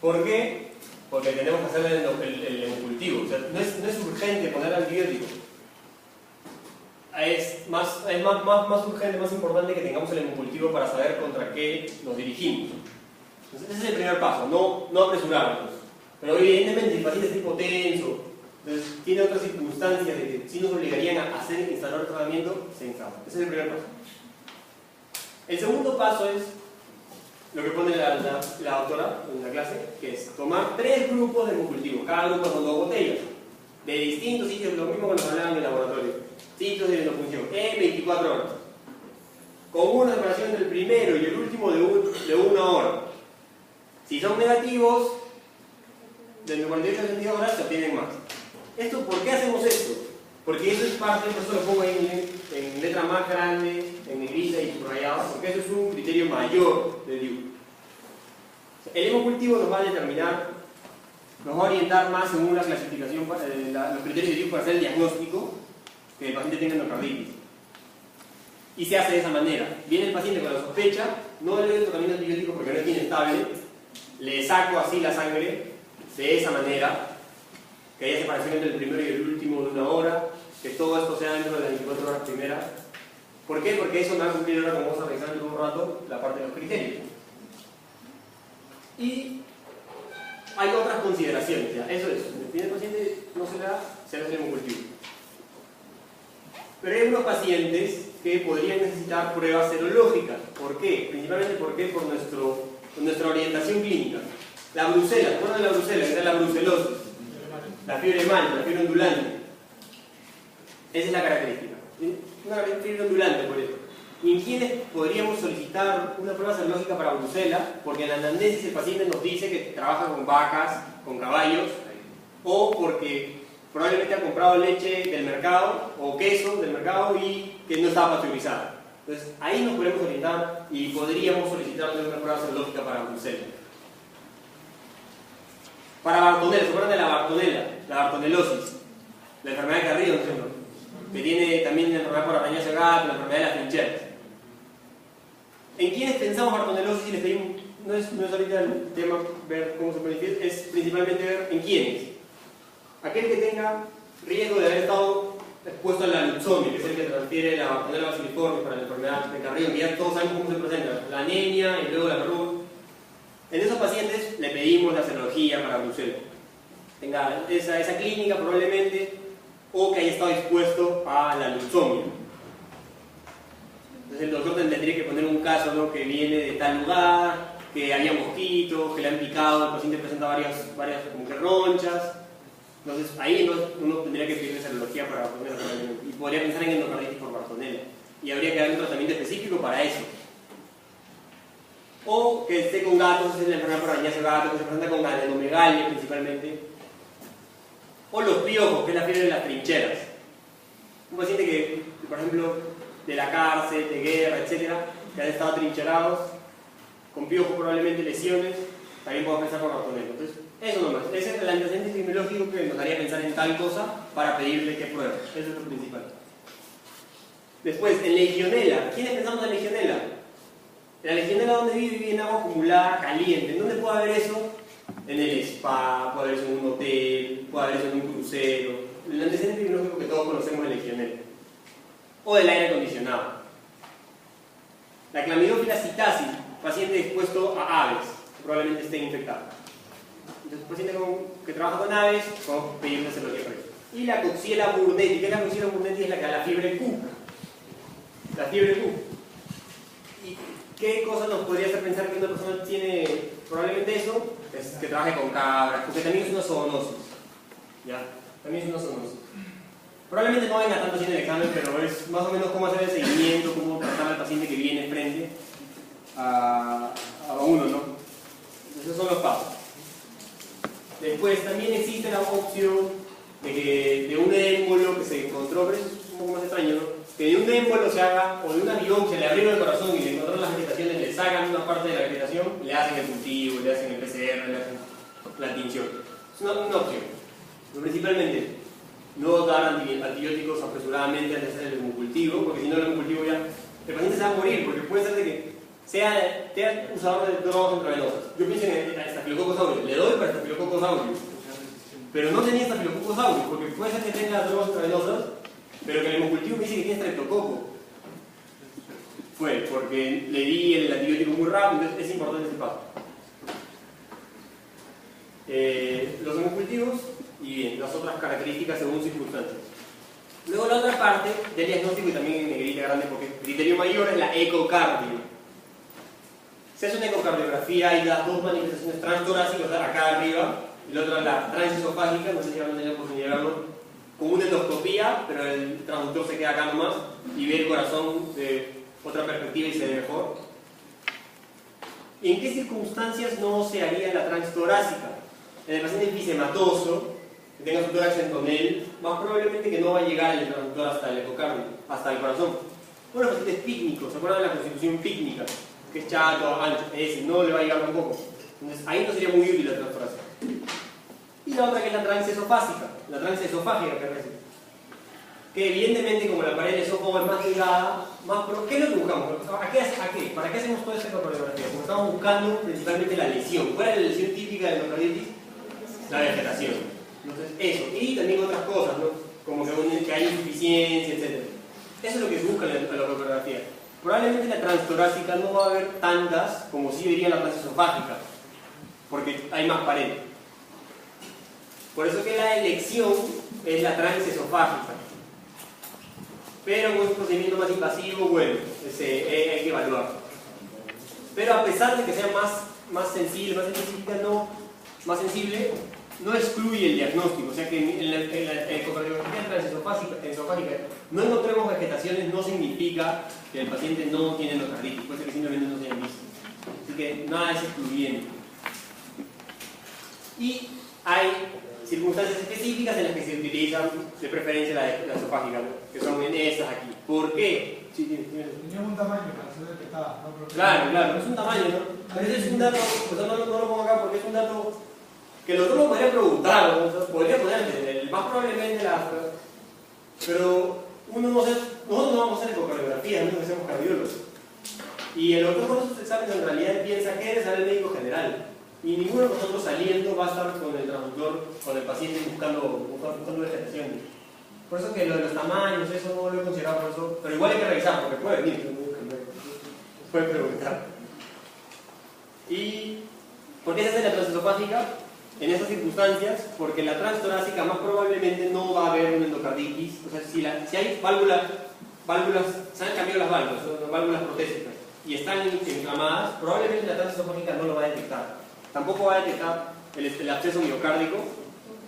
¿Por qué? Porque tenemos que hacer el hemocultivo. O sea, no es urgente poner antibiótico. Es más urgente, más importante que tengamos el hemocultivo para saber contra qué nos dirigimos. Entonces, ese es el primer paso, no apresurarnos. Pero evidentemente, si el paciente está hipotenso, entonces tiene otras circunstancias de que sí nos obligarían a instalar el tratamiento, se instala. Ese es el primer paso. El segundo paso es lo que pone la doctora en la clase, que es tomar 3 grupos de hemocultivo. Cada grupo son 2 botellas, de distintos sitios, lo mismo que nos hablaban en el laboratorio. Sitios de inofunción, en 24 horas. Con una separación del primero y el último de 1 hora. Si son negativos, de 48 a 72 horas se obtienen más. ¿Por qué hacemos esto? Porque eso es parte, por eso lo pongo ahí en letra más grande, en negrita y subrayado, porque eso es un criterio mayor de DIU. El hemocultivo nos va a determinar, nos va a orientar más según la clasificación, los criterios de DIU para hacer el diagnóstico que el paciente tenga endocarditis. Y se hace de esa manera. Viene el paciente con la sospecha, no le doy el tratamiento antibiótico porque no es inestable, le saco así la sangre de esa manera, que haya separación entre el primero y el último de 1 hora, que todo esto sea dentro de las 24 horas primeras. ¿Por qué? Porque eso me va a cumplir ahora, como vamos a revisar en un rato, la parte de los criterios. Y hay otras consideraciones, ¿ya? Eso es, si el paciente no se le da, se hace el hemocultivo. Pero hay unos pacientes que podrían necesitar pruebas serológicas. ¿Por qué? Principalmente por nuestra orientación clínica. La brucela, ¿te acuerdas de la brucela? Esa es la brucelosis. La fiebre mal, la fiebre ondulante. Esa es la característica. Una fiebre ondulante, por eso. ¿Y en quiénes podríamos solicitar una prueba serológica para brucela? Porque en la anamnesis el paciente nos dice que trabaja con vacas, con caballos, o porque probablemente ha comprado leche del mercado o queso del mercado y que no estaba pasteurizada. Entonces ahí nos podemos orientar y podríamos solicitarle una prueba serológica para brucela. Para Bartonella, ¿se acuerdan de la Bartonella? La Bartonelosis, la enfermedad de Carrillo, ¿no es cierto? Que tiene también la enfermedad por arañazo de gato, la enfermedad de las trincheras. ¿En quiénes pensamos Bartonelosis y les pedimos? No es ahorita el tema ver cómo se manifiesta, es principalmente ver en quiénes. Aquel que tenga riesgo de haber estado expuesto a la luxomia, que es el que transfiere la Bartonella basiliforme para la enfermedad de Carrillo, que ya todos sabemos cómo se presenta, la anemia y luego la verruga. En esos pacientes le pedimos la serología para brucela. Tenga esa clínica probablemente, o que haya estado expuesto a la luxomia. Entonces el doctor tendría que poner un caso, ¿no?, que viene de tal lugar, que había mosquitos, que le han picado, el paciente presenta varias como que ronchas. Entonces ahí uno tendría que pedirle serología para Bartonella y podría pensar en endocarditis por Bartonella. Y habría que darle un tratamiento específico para eso. O que esté con gatos, es la enfermedad por arañazo de gato, que se presenta con adenomegalia principalmente. O los piojos, que es la fiebre de las trincheras. Un paciente que, por ejemplo, de la cárcel, de guerra, etcétera, que han estado trincherados, con piojos probablemente, lesiones, también podemos pensar por Bartonella. Entonces, eso nomás. Ese es el antecedente epidemiológico que nos haría pensar en tal cosa para pedirle que pruebe. Eso es lo principal. Después, en Legionella. ¿Quiénes pensamos en Legionella? La Legionella, ¿dónde vive? Vive en agua acumulada, caliente. ¿En dónde puede haber eso? En el spa, puede haber eso en un hotel, puede haber eso en un crucero. El antecedente epidemiológico que todos conocemos de Legionella. O del aire acondicionado. La Chlamydophila psittacis, paciente expuesto a aves, probablemente esté infectado. Entonces, paciente que trabaja con aves, podemos pedirle serología para eso. y la Coxiella burnetii. ¿Qué es la Coxiella burnetii? Es la que da la fiebre Q. La fiebre Q. ¿Y qué cosa nos podría hacer pensar que una persona tiene probablemente eso? Es que trabaje con cabras, porque también es una zoonosis. ¿Ya? También es una zoonosis. Probablemente no venga tanto así en el examen, pero es más o menos cómo hacer el seguimiento, cómo tratar al paciente que viene frente a uno, ¿no? Esos son los pasos. Después también existe la opción de un émbolo que se encontró, pero eso es un poco más extraño, ¿no? Que de un émbolo se haga, o de una biopsia, le abrieron el corazón y le encontraron las vegetaciones, le sacan una parte de la vegetación, le hacen el cultivo, le hacen el PCR, le hacen la tinción. Es una opción. Pero principalmente, no dar antibióticos apresuradamente antes de hacer el hemocultivo, porque si no el hemocultivo ya, el paciente se va a morir, porque puede ser de que sea usador de drogas intravenosas. Yo pienso en Staphylococcus aureus, le doy para Staphylococcus aureus, pero no tenía Staphylococcus aureus, porque puede ser que tenga drogas intravenosas, pero que el hemocultivo me dice que tiene streptococo. Fue porque le di el antibiótico muy rápido, entonces es importante ese paso. Los hemocultivos y bien, las otras características según circunstancias. Luego la otra parte del diagnóstico, y también en negrita grande porque el criterio mayor, es la ecocardio. Se hace una ecocardiografía y da dos manifestaciones transtorácicas, acá arriba, y la otra la transesofágica, no sé si van a tener la oportunidad de verlo, con una endoscopía, pero el transductor se queda acá nomás y ve el corazón de otra perspectiva y se ve mejor. ¿Y en qué circunstancias no se haría la transtorácica? En el paciente episematoso, que tenga su tórax en tonel, más probablemente que no va a llegar el transductor hasta el ecocardio, hasta el corazón. Bueno, los pacientes pícnicos, ¿se acuerdan de la constitución pícnica? Que es chato, ancho, ese, no le va a llegar tampoco. Entonces ahí no sería muy útil la transtorácica. Y la otra que es la transesofágica, que evidentemente como la pared del esófago es más delgada, ¿qué es lo que buscamos? ¿Para qué hacemos toda esa ecocardiografía? Porque estamos buscando principalmente la lesión. ¿Cuál es la lesión típica de la endocarditis? La vegetación. Entonces, eso. Y también otras cosas, ¿no? Como que hay insuficiencia, etc. Eso es lo que se busca en la ecocardiografía. Probablemente la transtorácica no va a haber tantas como sí vería la transesofágica, porque hay más pared. Por eso que la elección es la transesofágica. Pero con un procedimiento más invasivo, bueno, hay que evaluar. Pero a pesar de que sea más sensible, más específica, más sensible, no excluye el diagnóstico. O sea que en la ecocardiografía transesofágica no encontremos vegetaciones, no significa que el paciente no tiene endocarditis, puede ser que simplemente no se hayan visto. Así que nada es excluyente. Y hay circunstancias específicas en las que se utilizan de preferencia la esofágica, que son en estas aquí. ¿Por qué? Sí, tenía un tamaño para saber que estaba, ¿no? Claro, es un tamaño, ¿no? A veces es un dato, pues no lo pongo acá porque es un dato que los dos lo podrían preguntar, ¿no? Podría ponerse, más probablemente pero nosotros no vamos a hacer ecocardiografía, no hacemos cardiólogos. Y el doctor con esos exámenes en realidad piensa que eres el médico general. Y ninguno de nosotros saliendo va a estar con el transductor, con el paciente buscando vegetación. Por eso que lo de los tamaños, eso no lo he considerado por eso, pero igual hay que revisar, porque puede venir, puede preguntar. ¿Y por qué se hace la transesofágica? En esas circunstancias, porque la transtorácica más probablemente no va a haber una endocarditis. O sea, si hay válvulas, se han cambiado las válvulas, son válvulas protésicas, y están inflamadas, probablemente la transesofágica no lo va a detectar. Tampoco va a detectar el absceso miocárdico,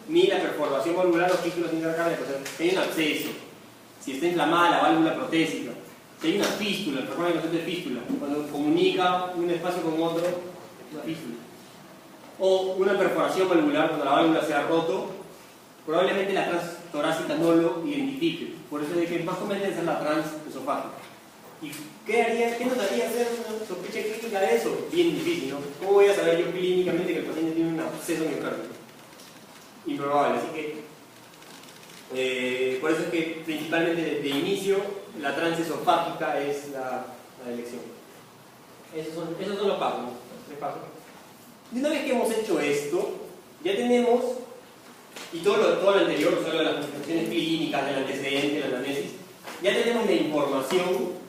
ni la perforación valvular o fístulas intercárdiacas. O sea, si hay un absceso, si está inflamada la válvula protésica, si hay una fístula, recuerden el concepto de fístula, cuando comunica un espacio con otro, una fístula. O una perforación valvular, cuando la válvula se ha roto, probablemente la transtorácica no lo identifique. Por eso es que es más conveniente hacer la transesofágica. ¿Y qué notaría hacer una sospecha clínica de eso? Bien difícil, ¿no? ¿Cómo voy a saber yo clínicamente que el paciente tiene un absceso miocárdico? Improbable, así que por eso es que principalmente de inicio la transesofágica es la elección. Esos son los pasos, ¿no? Los 3 pasos. Y una vez que hemos hecho esto, ya tenemos, y todo lo anterior, o sea, de las manifestaciones clínicas, del antecedente, de la anamnesis, ya tenemos la información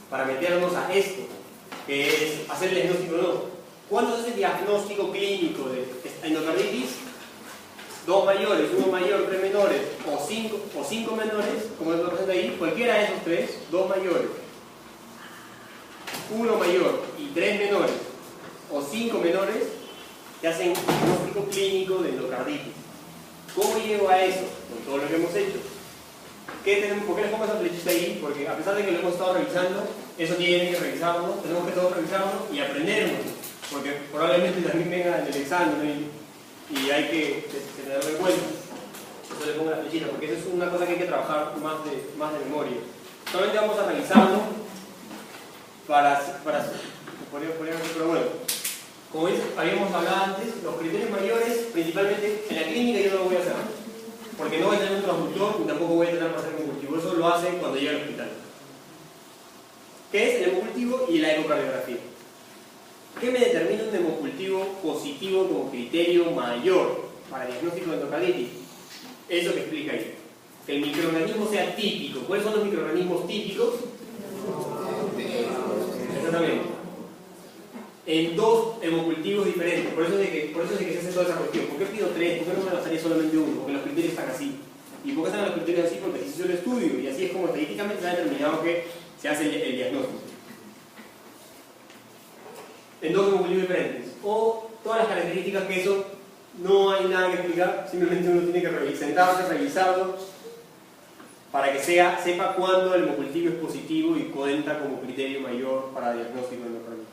para meternos a esto, que es hacer el diagnóstico o no. ¿Cuándo se hace el diagnóstico clínico de endocarditis? 2 mayores, 1 mayor, 3 menores o 5 menores, como se presenta ahí, cualquiera de esos tres, 2 mayores, 1 mayor y 3 menores o 5 menores, te hacen diagnóstico clínico de endocarditis. ¿Cómo llego a eso? Con todo lo que hemos hecho. ¿Por qué les pongo esa flechita ahí? Porque a pesar de que lo hemos estado revisando, eso tiene que revisarlo, tenemos que todos revisarlo y aprenderlo, porque probablemente también venga en el examen y hay que tenerlo en cuenta. Eso le pongo la flechita, porque eso es una cosa que hay que trabajar más de memoria. Solamente vamos a revisarlo pero bueno, como habíamos hablado antes, los criterios mayores, principalmente en la clínica yo no lo voy a hacer, porque no voy a tener un transductor y tampoco voy a tener para hacer hemocultivo, eso lo hace cuando llega al hospital. ¿Qué es el hemocultivo y la ecocardiografía? ¿Qué me determina un hemocultivo positivo como criterio mayor para diagnóstico de endocarditis? Eso que explica ahí. Que el microorganismo sea típico. ¿Cuáles son los microorganismos típicos? Exactamente. En 2 hemocultivos diferentes. Por eso es de que se hace toda esa cuestión. ¿Por qué pido 3? ¿Por qué no me bastaría solamente 1? Porque los criterios están así. ¿Y por qué están los criterios así? Porque así se hizo el estudio y así es como estadísticamente se ha determinado que se hace el diagnóstico. En 2 hemocultivos diferentes. O todas las características que eso no hay nada que explicar, simplemente uno tiene que sentarse, revisarlo, para que sepa cuándo el hemocultivo es positivo y cuenta como criterio mayor para diagnóstico de endocarditis.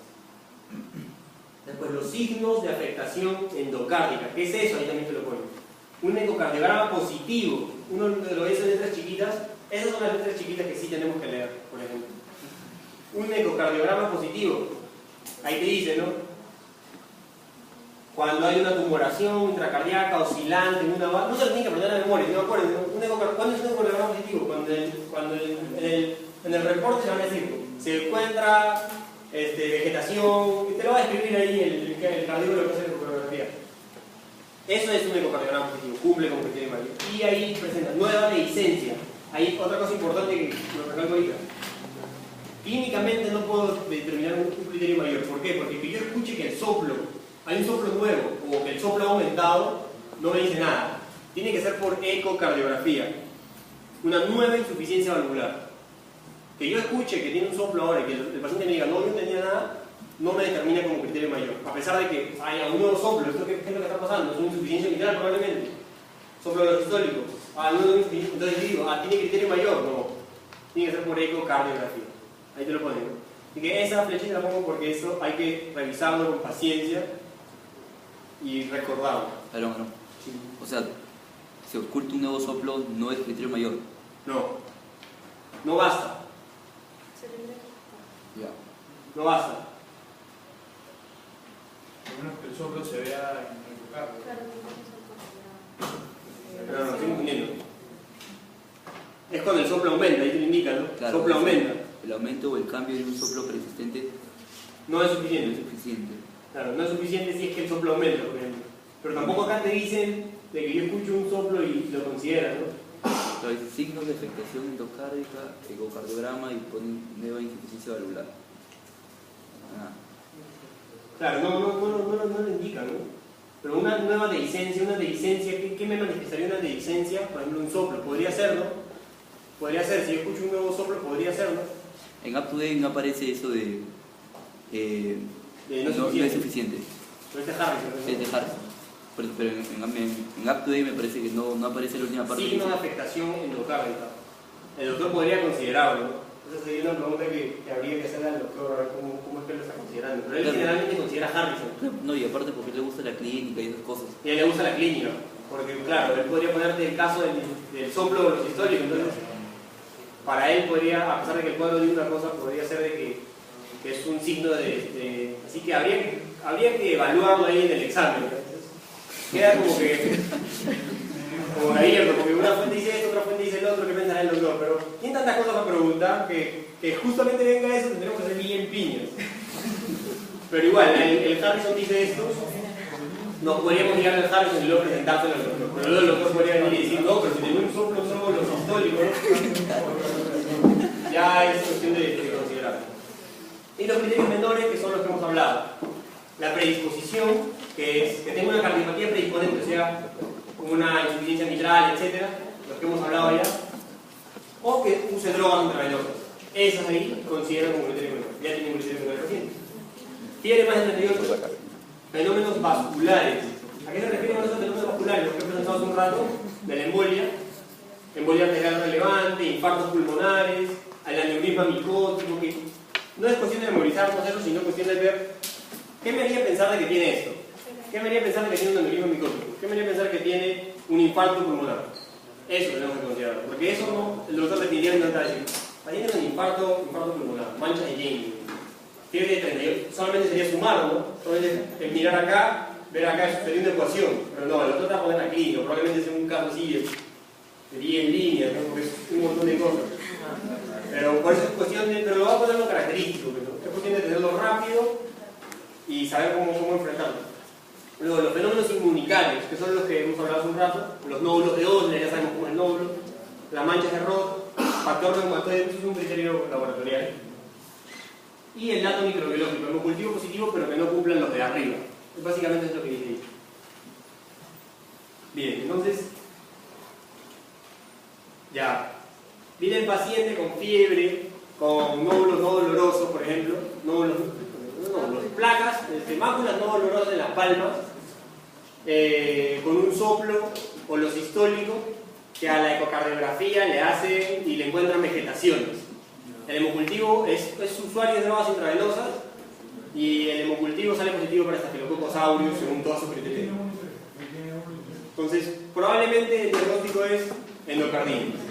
Después, los signos de afectación endocárdica. ¿Qué es eso? Ahí también se lo ponen. Un ecocardiograma positivo. Uno lo ve en letras chiquitas. Esas son las letras chiquitas que sí tenemos que leer, por ejemplo. Un ecocardiograma positivo. Ahí te dice, ¿no? Cuando hay una tumoración intracardíaca oscilante en una base, no se lo tienen que aprender a la memoria, no me acuerdo. ¿Cuándo es un ecocardiograma positivo? Cuando en el reporte se van a decir, se encuentra vegetación, y te lo va a escribir ahí el cardiólogo que hace la ecografía. Eso es un ecocardiograma positivo, cumple con criterio mayor. Y ahí presenta nueva dehiscencia. Hay otra cosa importante que lo recalco ahorita. Clínicamente no puedo determinar un criterio mayor. ¿Por qué? Porque que yo escuche que hay un soplo nuevo o que el soplo ha aumentado, no me dice nada. Tiene que ser por ecocardiografía. Una nueva insuficiencia valvular. Que yo escuche que tiene un soplo ahora y que el paciente me diga no, yo no tenía nada, no me determina como criterio mayor. A pesar de que haya un nuevo soplo, ¿qué es lo que está pasando? Es una insuficiencia mitral probablemente. Soplo sistólico. Entonces digo, ¿tiene criterio mayor? No. Tiene que ser por ecocardiografía. Ahí te lo ponen. Así que esa flechita la pongo porque eso hay que revisarlo con paciencia y recordarlo. Pero, sí. O sea, si oculta un nuevo soplo, no es criterio mayor. No. No basta. Ya. No basta. Por lo menos que el soplo se vea en el ecocardio. Pero no, estoy entendiendo. Es cuando el soplo aumenta, ahí te lo indica, ¿no? Claro, Soplo aumenta. El aumento o el cambio de un soplo persistente No es no suficiente. es suficiente. Claro, no es suficiente si es que el soplo aumenta, por ejemplo. Pero tampoco acá te dicen de que yo escucho un soplo y lo consideras, ¿no? Entonces, signos de afectación endocárdica, ecocardiograma y ponen nueva insuficiencia valvular. Claro, no lo indica, ¿no? Pero una nueva dehiscencia, ¿qué me manifestaría una dehiscencia? Por ejemplo, un soplo, podría ser, ¿no? Podría ser, si yo escucho un nuevo soplo, podría ser, ¿no? En UpToDate no aparece eso de no es suficiente. Pero este Harrison. Es de Harrison. Pero en UpToDate me parece que no aparece la última parte. Signo de afectación endocárdica. El doctor podría considerarlo, ¿no? Esa sería una pregunta que habría que hacerle al doctor, a ver cómo es que lo está considerando. Pero él generalmente considera Harrison. No, y aparte porque le gusta la clínica y esas cosas. Y a él le gusta la clínica. Porque, claro, él podría ponerte el caso del soplo de los históricos. Entonces, para él podría, a pesar de que el cuadro diga una cosa, podría ser de que es un signo de así que habría que evaluarlo ahí en el examen. Entonces, queda como abierto, porque una fuente dice esto, otra fuente dice el otro, que pensará el doctor. Pero tiene tantas cosas para preguntar que justamente venga eso, tendremos que hacer bien piñas. Pero igual, el Harrison dice esto, nos podríamos mirar al Harrison y luego presentárselo al doctor. Pero luego el doctor podría venir y decir, no, pero si tenemos un soplo nuevo, los históricos, ya es cuestión de considerar. Y los criterios menores, que son los que hemos hablado. La predisposición, que es que tenga una cardiopatía predisponente, o sea, una insuficiencia mitral, etc., los que hemos hablado ya, o que use drogas intravenosas. Esas ahí consideran como criterio menor. Ya tienen un criterio menor reciente. Fiebre más de 38, fenómenos vasculares. ¿A qué se refieren con esos fenómenos vasculares? Los que he presentado hace un rato, de la embolia arterial relevante, infartos pulmonares, al aneurisma micótico, que no es cuestión de memorizarnos eso, sino cuestión de ver qué me haría pensar de que tiene esto, qué me haría pensar de que tiene un aneurisma micótico, qué me haría pensar que tiene un infarto pulmonar. Eso tenemos que considerar, porque eso no, el doctor definiría en detalle. Tiene un infarto pulmonar, mancha de James, fiebre de 38, solamente sería sumarlo, ¿no? Solamente mirar acá, ver acá, sería una ecuación, pero no, el doctor te va a poner aquí, o probablemente sea un caso así de 10 líneas, ¿no? Porque es un montón de cosas. Pero por eso es cuestión de, pero lo va a poner lo característico, ¿no? Es cuestión de tenerlo rápido y saber cómo enfrentarlo. Luego, los fenómenos inmunicarios, que son los que hemos hablado hace un rato, los nódulos de Osler, ya sabemos cómo es el nódulo, las manchas de Roth, factor reumatoide, eso es un criterio laboratorial. Y el dato microbiológico, el cultivo positivo, pero que no cumplan los de arriba. Básicamente es lo que dice ahí. Bien, entonces, ya, viene el paciente con fiebre, con nódulos no dolorosos, por ejemplo, nódulos, placas, máculas no dolorosas en las palmas, con un soplo o lo sistólico, que a la ecocardiografía le hace y le encuentran vegetaciones. El hemocultivo es usuario de drogas intravenosas y el hemocultivo sale positivo para Staphylococcus aureus según todas sus criterios. Entonces, probablemente el diagnóstico es endocarditis.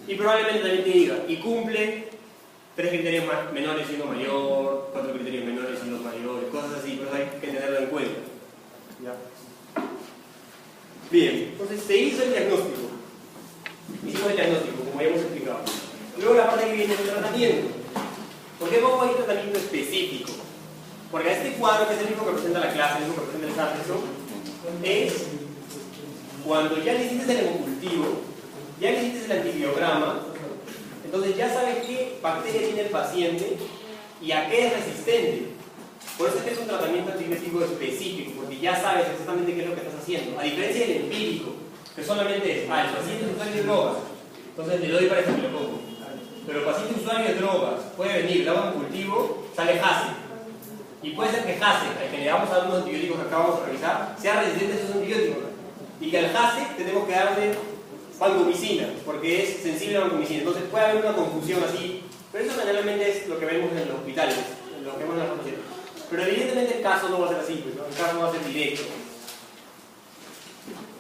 Y probablemente también te diga, y cumple 3 criterios menores siendo mayor, 4 criterios menores siendo mayores, cosas así, pero hay que tenerlo en cuenta. ¿Ya? Bien, entonces se hizo el diagnóstico. Hicimos el diagnóstico, como ya hemos explicado. Luego la parte que viene es el tratamiento. ¿Por qué pongo ahí tratamiento específico? Porque este cuadro, que es el mismo que representa la clase, el mismo que representa el Sarteson, es cuando ya le hiciste el hemocultivo, ya le hiciste el antibiograma, entonces ya sabes qué bacteria tiene el paciente y a qué es resistente. Por eso es que es un tratamiento antibiótico específico, porque ya sabes exactamente qué es lo que estás haciendo. A diferencia del empírico, que solamente es, el paciente es usuario de drogas, entonces le doy para Staphylococcus. Pero el paciente usuario de drogas puede venir, le hago un cultivo, sale Hase. Y puede ser que Hase, al que le vamos a dar unos antibióticos que acabamos de revisar, sea resistente a esos antibióticos. Y que al Hase tenemos que darle vancomicina, porque es sensible a vancomicina. Entonces puede haber una confusión así, pero eso generalmente es lo que vemos en los hospitales, en lo que vemos en las farmacias. Pero evidentemente el caso no va a ser así, ¿no? El caso no va a ser directo.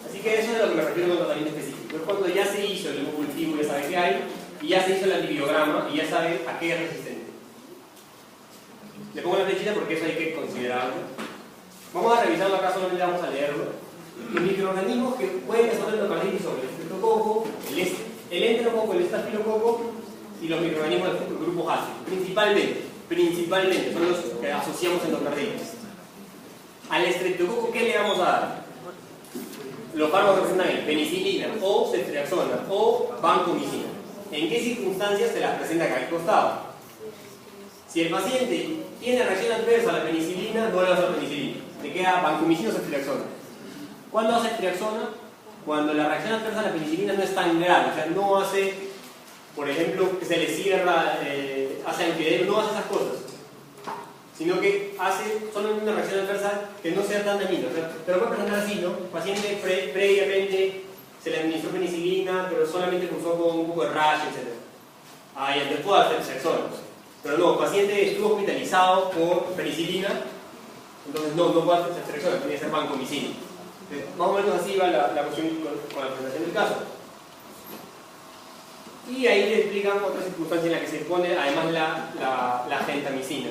Así que eso es a lo que me refiero con tratamiento específico. Es cuando ya se hizo el hemocultivo, ya sabe qué hay, y ya se hizo el antibiograma, y ya sabe a qué es resistente. Le pongo la flechita porque eso hay que considerarlo. Vamos a revisarlo acá, solamente vamos a leerlo. Los microorganismos que pueden causar endocarditis son el estreptococo, el enterococo, el estafilococo y los microorganismos del grupo Hase. Principalmente son los que asociamos endocarditis. Al estreptococo, ¿qué le vamos a dar? Los fármacos representan ahí, penicilina o ceftriaxona o vancomicina. ¿En qué circunstancias se las presenta acá al costado? Si el paciente tiene reacción adversa a la penicilina, no le vas a dar penicilina. Te queda vancomicina o ceftriaxona. ¿Cuándo hace ceftriaxona? Cuando la reacción adversa a la penicilina no es tan grave, o sea, no hace, por ejemplo, que se le cierra, hace antiedema, no hace esas cosas, sino que hace solamente una reacción adversa que no sea tan dañina. O sea, te lo puede presentar así, ¿no? El paciente previamente se le administró penicilina, pero solamente cruzó con un poco de rash, etc. Y entonces puede hacer ceftriaxona. Pero no, el paciente estuvo hospitalizado por penicilina, entonces no puede hacer ceftriaxona, tiene que ser vancomicina. Más o menos así va la cuestión con la presentación del caso. Y ahí le explican otra circunstancia en la que se pone además la gentamicina.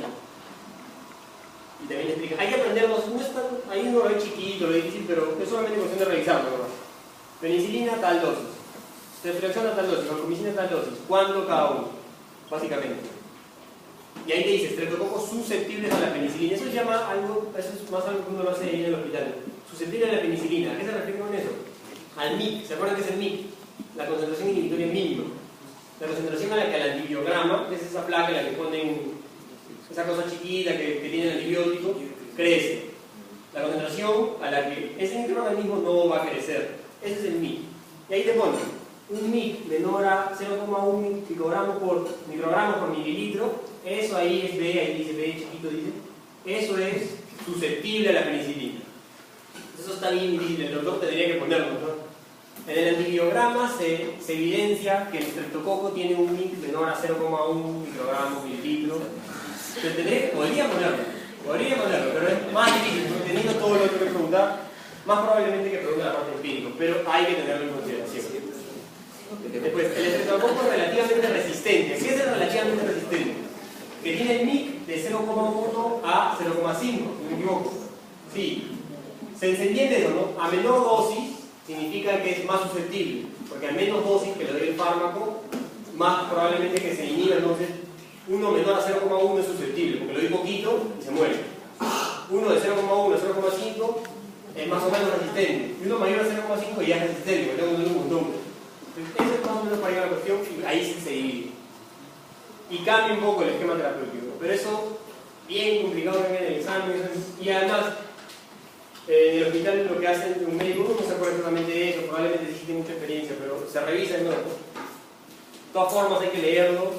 Y también le explican, hay que aprenderlos, no es tan, ahí no lo ve chiquito, lo ve difícil, pero es solamente cuestión de revisarlo, ¿no? Penicilina tal dosis, ceftriaxona tal dosis, vancomicina tal dosis, ¿cuándo cada uno? Básicamente. Y ahí te dice, estreptococos susceptibles a la penicilina. Eso se llama algo, eso es más algo que uno lo hace ahí en el hospital. Susceptible a la penicilina. ¿A qué se refiere con eso? Al MIC. ¿Se acuerdan qué es el MIC? La concentración inhibitoria mínima. La concentración a la que al antibiograma, que es esa placa en la que ponen esa cosa chiquita que tiene el antibiótico, crece. La concentración a la que ese microorganismo no va a crecer. Ese es el MIC. Y ahí te pone un MIC menor a 0,1 microgramos por mililitro. Eso ahí es B, ahí dice B, chiquito dice. Eso es susceptible a la penicilina. Eso está bien difícil, el doctor tendría que ponerlo, ¿no? En el antibiograma se evidencia que el streptococo tiene un MIC menor a 0,1 microgramos por mililitro. Podría ponerlo, pero es más difícil, porque teniendo todo lo que preguntar, más probablemente que pregunte la parte empírica, pero hay que tenerlo en consideración. Después, el streptococo es relativamente resistente. ¿Qué es el relativamente resistente? Que tiene el MIC de 0,1 a 0,5, no me equivoco. Sí, se entiende eso, ¿no? A menor dosis significa que es más susceptible, porque a menos dosis que le doy el fármaco, más probablemente que se inhiba. Entonces, uno menor a 0,1 es susceptible, porque le doy poquito y se muere. Uno de 0,1 a 0,5 es más o menos resistente, y uno mayor a 0,5 ya es resistente, porque tengo que tener un montón. Entonces, eso es más o menos para ir a la cuestión, y ahí sí se divide. Y cambia un poco el esquema terapéutico, pero eso bien complicado en el examen. Y además, en el hospital lo que hacen un médico, uno no se acuerda exactamente de eso, probablemente sí tiene mucha experiencia, pero se revisa el nuevo. De todas formas hay que leerlo,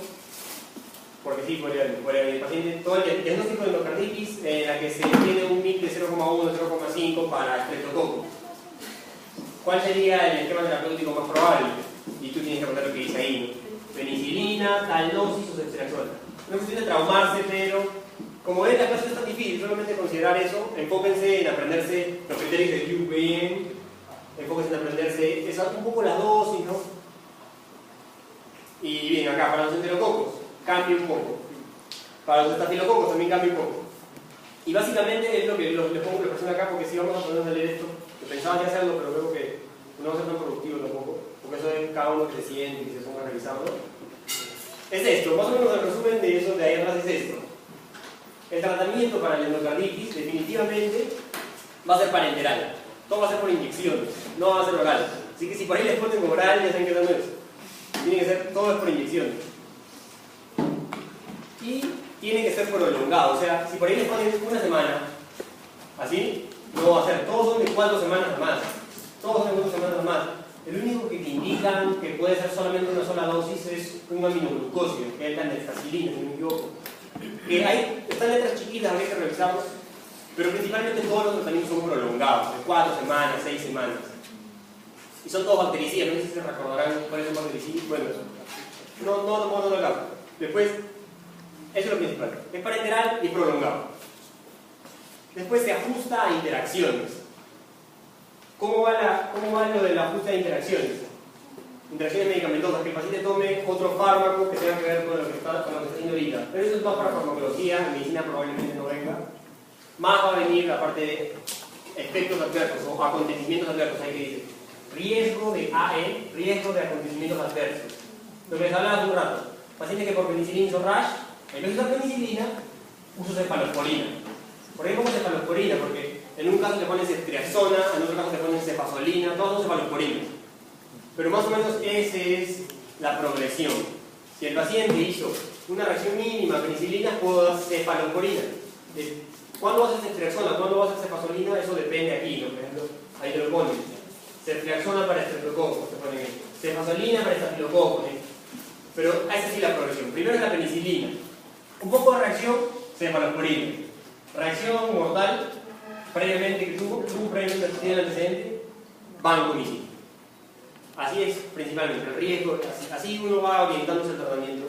porque sí, por el paciente, todo el diagnóstico de endocarditis, en la que se tiene un MIC de 0,1, 0,5 para streptococo. ¿Cuál sería el esquema terapéutico más probable? Y tú tienes que contar lo que dice ahí, ¿no? Penicilina, tal dosis o ceftriaxona. No es cuestión de traumarse, pero como ven, la clase es tan difícil, solamente considerar eso. Enfóquense en aprenderse los criterios de Duke bien, enfóquense en aprenderse un poco las dosis, ¿no? Y bien, acá para los enterococos cambia un poco, para los estafilococos también cambia un poco. Y básicamente es lo que les pongo la presión acá, porque si vamos a ponernos a leer esto, que pensaba ya hacerlo, pero creo que no va a ser tan productivo tampoco, porque eso es cada uno que se siente y se ponga a revisarlo. Es esto, más o menos el resumen de eso de ahí atrás es esto. El tratamiento para la endocarditis definitivamente va a ser parenteral. Todo va a ser por inyecciones, no va a ser oral. Así que si por ahí les ponen oral, ya saben que no es. Tiene que ser, todo es por inyecciones. Y tiene que ser prolongado. O sea, si por ahí les ponen una semana, así, no va a ser. Todos son de 4 semanas o más. Todos son de 4 semanas o más. El único que te indican que puede ser solamente una sola dosis es un aminoglucósido, que es la nestasilina, si no me equivoco. Que están letras chiquitas, habría que revisarlos, pero principalmente todos los tratamientos son prolongados, de 4 semanas, 6 semanas. Y son todos bactericidas, no sé si se recordarán cuáles son bactericidas. Bueno, no lo hago. Después, eso es lo principal. Es parenteral y prolongado. Después se ajusta a interacciones. ¿Cómo va lo del ajuste de interacciones? Interacciones medicamentosas, que el paciente tome otro fármaco que tenga que ver con lo que está haciendo ahorita. Pero eso es más para farmacología, en medicina probablemente no venga. Más va a venir la parte de efectos adversos o acontecimientos adversos, ahí que dice riesgo de AE, riesgo de acontecimientos adversos. Lo que les hablaba hace un rato. Paciente que por penicilina hizo rash, en vez de usar penicilina, uso cefalosporina. ¿Por qué pongo cefalosporina? Porque en un caso te ponen ceftriaxona, en otro caso te ponen cefasolina, todos son cefalosporinas. Pero más o menos esa es la progresión. Si el paciente hizo una reacción mínima a penicilina, puedo dar cefalosporina. ¿Cuándo va a ser ceftriaxona? ¿Cuándo va a ser cefasolina? Eso depende aquí, ¿no? Por ejemplo, ahí te lo ponen. Ceftriaxona para estreptococos, te ponen ahí. Cefasolina para estafilococos, ¿eh? Pero esa sí la progresión. Primero es la penicilina. Un poco de reacción, cefalosporina. Reacción mortal, previamente que tuvo previamente el antecedente, vancomicina. Así es principalmente el riesgo, así uno va orientándose el tratamiento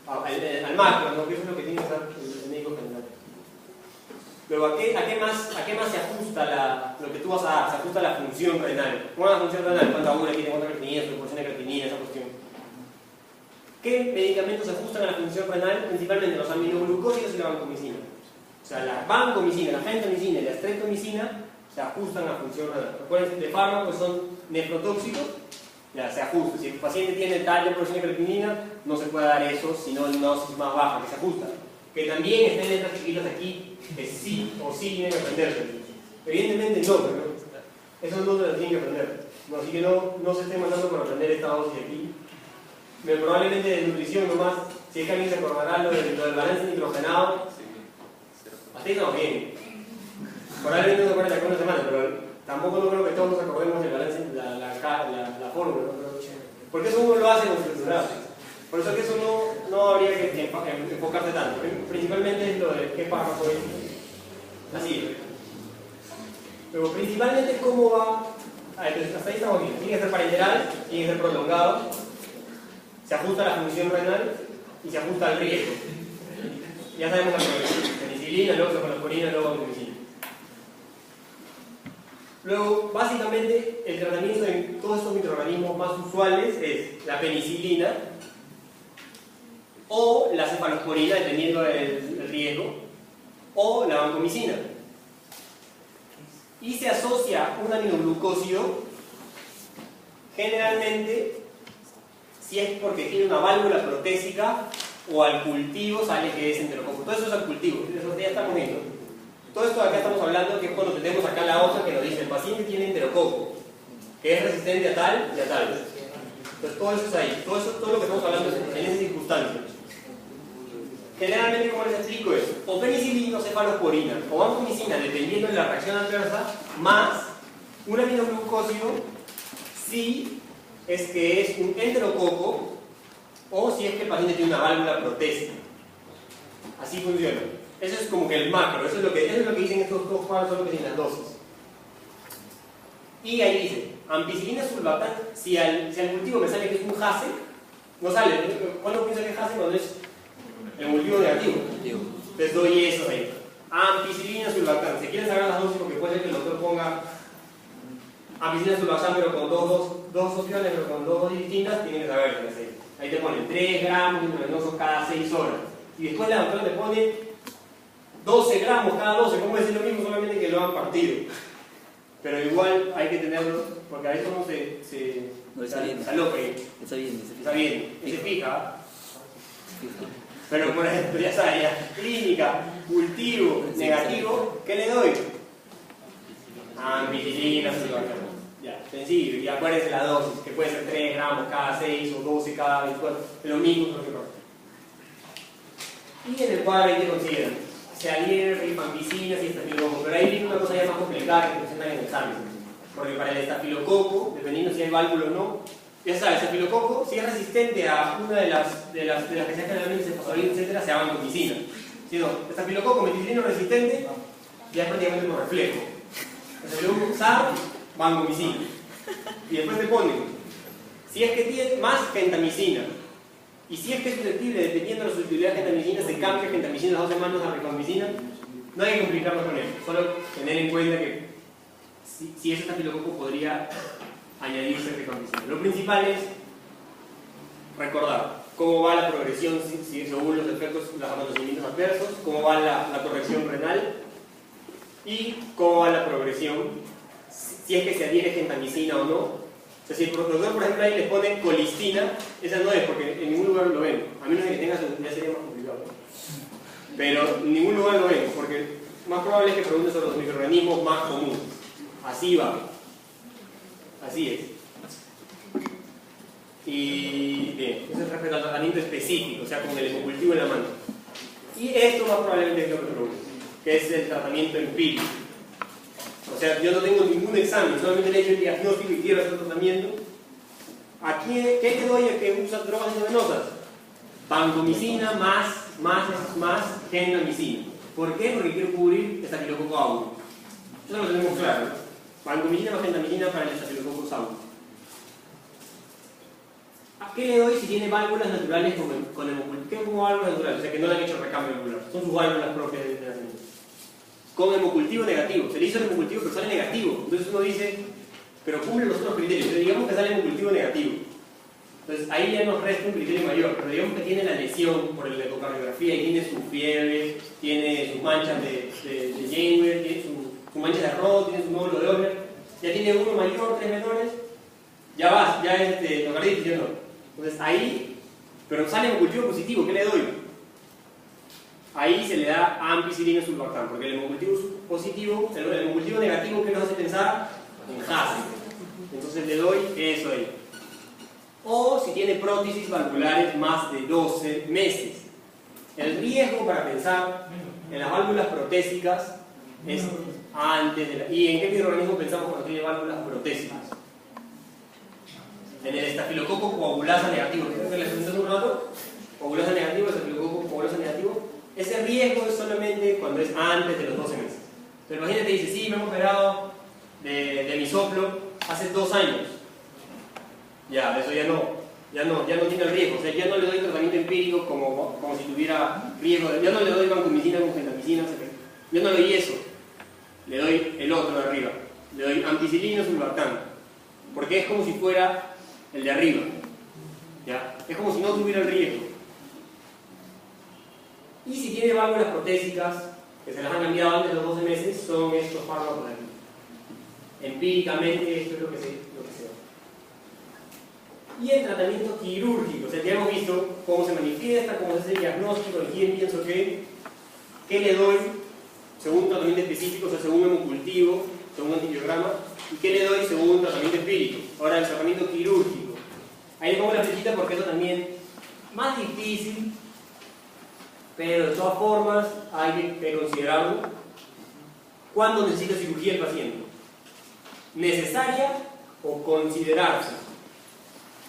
al macro, ¿no? Que eso es lo que tiene que hacer el médico general. Luego, ¿a qué más se ajusta lo que tú vas a dar? Se ajusta la función renal. ¿Cómo es la función renal? ¿Cuánta agua tiene? ¿Cuánta creatinina? ¿Su proporción de creatinina? Esa cuestión. ¿Qué medicamentos se ajustan a la función renal? Principalmente los aminoglucósidos y la vancomicina. O sea, la vancomicina, la gentamicina y la streptomicina se ajustan a la función renal. Recuerden, de fármacos son nefrotóxicos, ya se ajusta. Si el paciente tiene tal proporción de creatinina, no se puede dar eso, sino en una dosis más baja, que se ajusta. Que también estén letras chiquitas aquí, que sí o sí tienen que aprenderse. Evidentemente no, pero eso no se lo tienen que aprender. No, así que no se estén mandando por aprender esta dosis aquí. Pero probablemente de nutrición nomás, si es que alguien se acordará lo del balance nitrogenado, hasta ahí estamos bien. Probablemente no se acuerda de una semana, pero Tampoco no creo que todos nos acordemos del balance, la fórmula, ¿no? Porque eso uno lo hace con estructurado. Por eso que eso no habría que enfocarse tanto. Principalmente es lo de qué párrafo es. Así. Pero principalmente cómo va. Hasta ahí estamos bien. Tiene que ser parenteral, tiene que ser prolongado. Se ajusta a la función renal y se ajusta al riesgo. Ya sabemos la progresión. Penicilina, luego cefalosporina, luego vancomicina. Luego, básicamente, el tratamiento en todos estos microorganismos más usuales es la penicilina o la cefalosporina, dependiendo del riesgo, o la vancomicina. Y se asocia un aminoglucósido generalmente si es porque tiene una válvula protésica o al cultivo sale que es enterococo. Todo eso es al cultivo, eso ya estamos viendo. Todo esto de acá estamos hablando que es cuando tenemos acá la hoja que nos dice el paciente tiene enterococo, que es resistente a tal y a tal. Entonces todo eso es ahí, todo lo que estamos hablando es en esas circunstancias. Generalmente, como les explico, es o penicilina o cefalosporina o vancomicina, dependiendo de la reacción adversa, más un aminoglucósido si es que es un enterococo o si es que el paciente tiene una válvula protésica. Así funciona. Eso es como que el macro, eso es lo que dicen estos dos cuadros, son lo que dicen las dosis. Y ahí dice, ampicilina sulbactam, si al cultivo me sale que es un JASE, no sale. ¿Cuándo piensa que es JASE? Cuando es el cultivo negativo. Entonces doy eso ahí. Ampicilina sulbactam. Si quieren saber las dosis, porque puede ser que el doctor ponga ampicilina sulbactam, pero con dos opciones, pero con dos dosis distintas, tienen que saberlo. Ahí te ponen 3 gramos intravenosos cada 6 horas. Y después la doctora te pone 12 gramos cada 12. ¿Cómo decir lo mismo? Solamente que lo han partido. Pero igual hay que tenerlo, porque a veces uno se aloca. Está bien, se fija. Pero por ejemplo, ya sabes, clínica, cultivo, negativo, ¿qué le doy? Ampicilina, sulbactam. Ya, sencillo, y acuérdense la dosis, que puede ser 3 gramos cada 6 o 12 cada 24, es lo mismo que lo que pasa. Y en el cuadro ahí te consideran Cialir, rifampicina, y estafilococo, pero ahí viene una cosa ya más complicada que presentan en el examen. Porque para el estafilococo, dependiendo si hay válvula o no, ya sabes, el estafilococo, si es resistente a una de las que se generalmente se fosfolina, etc., se llama vancomicina. Si no, estafilococo meticilino resistente, ya es prácticamente por reflejo. Estafilococo SAR, vancomicina. Y después te ponen, si es que tiene más gentamicina, y si es que es susceptible, dependiendo de la susceptibilidad de gentamicina, se cambia gentamicina las 2 semanas a rifampicina, no hay que complicarnos con eso, solo tener en cuenta que si es estafilococo podría añadirse rifampicina. Lo principal es recordar cómo va la progresión según los efectos, los acontecimientos adversos, cómo va la corrección renal y cómo va la progresión, si es que se adhiere gentamicina o no. O sea, si el doctor, por ejemplo, ahí les pone colistina, esa no es, porque en ningún lugar lo ven. A menos de que tengas, ya sería más complicado. Pero en ningún lugar lo ven, porque más probable es que pregunten sobre los microorganismos más comunes. Así va. Así es. Y bien, eso es respecto al tratamiento específico, o sea, con el hemocultivo en la mano. Y esto más probablemente es lo que preguntan, que es el tratamiento empírico. O sea, yo no tengo ningún examen, solamente le he hecho el diagnóstico y quiero hacer el tratamiento. Aquí, ¿qué te doy a que usa drogas intravenosas? Vancomicina más gentamicina. ¿Por qué? Porque quiero cubrir estafilococo aureus. Eso lo tenemos claro. Vancomicina más gentamicina para el estafilococo aureus. ¿A qué le doy si tiene válvulas naturales con hemocultivo? ¿Qué como válvulas naturales? O sea, que no le han hecho recambio valvular. Son sus válvulas propias de nacimiento. Con hemocultivo negativo. Se le hizo el hemocultivo, pero sale negativo. Entonces uno dice, pero cumple los otros criterios. Pero digamos que sale hemocultivo negativo. Entonces ahí ya nos resta un criterio mayor. Pero digamos que tiene la lesión por la ecocardiografía y tiene su fiebre, tiene sus manchas de Janeway, tiene su mancha de Rod, tiene su nódulo de Oller. Ya tiene uno mayor, 3 menores. Ya vas, ya es endocarditis, ya no. Entonces ahí, pero sale hemocultivo positivo, ¿qué le doy? Ahí se le da ampicilina sulbactam, porque el hemocultivo positivo, el hemocultivo negativo, ¿qué nos hace pensar? En JASE. Entonces le doy eso ahí. O si tiene prótesis valvulares más de 12 meses. El riesgo para pensar en las válvulas protésicas Es antes de la... ¿Y en qué microorganismo pensamos cuando tiene válvulas protésicas? En el estafilococo coagulasa negativo, que les presenté hace un rato. Coagulasa negativo, estafilococo coagulasa negativo. Ese riesgo es solamente cuando es antes de los 12 meses. Pero el paciente te dice, sí, me he operado de mi soplo hace 2 años. Ya, eso ya no tiene el riesgo. O sea, ya no le doy tratamiento empírico como si tuviera riesgo. Ya no le doy vancomicina con gentamicina. Yo no le doy eso. Le doy el otro de arriba. Le doy ampicilina o sulbactam. Porque es como si fuera el de arriba. ¿Ya? Es como si no tuviera el riesgo. Y si tiene válvulas protésicas que se las han cambiado antes de los 12 meses, son estos fármacos de aquí. Empíricamente esto es lo que se da. Y el tratamiento quirúrgico, o sea, ya hemos visto cómo se manifiesta, cómo se hace el diagnóstico, de quién pienso qué le doy según un tratamiento específico, o sea, según hemocultivo, según un antibiograma, y qué le doy según un tratamiento empírico. Ahora, el tratamiento quirúrgico. Ahí le pongo la flechita porque eso también más difícil, pero de todas formas hay que considerarlo. ¿Cuándo necesita cirugía el paciente? ¿Necesaria o considerarse?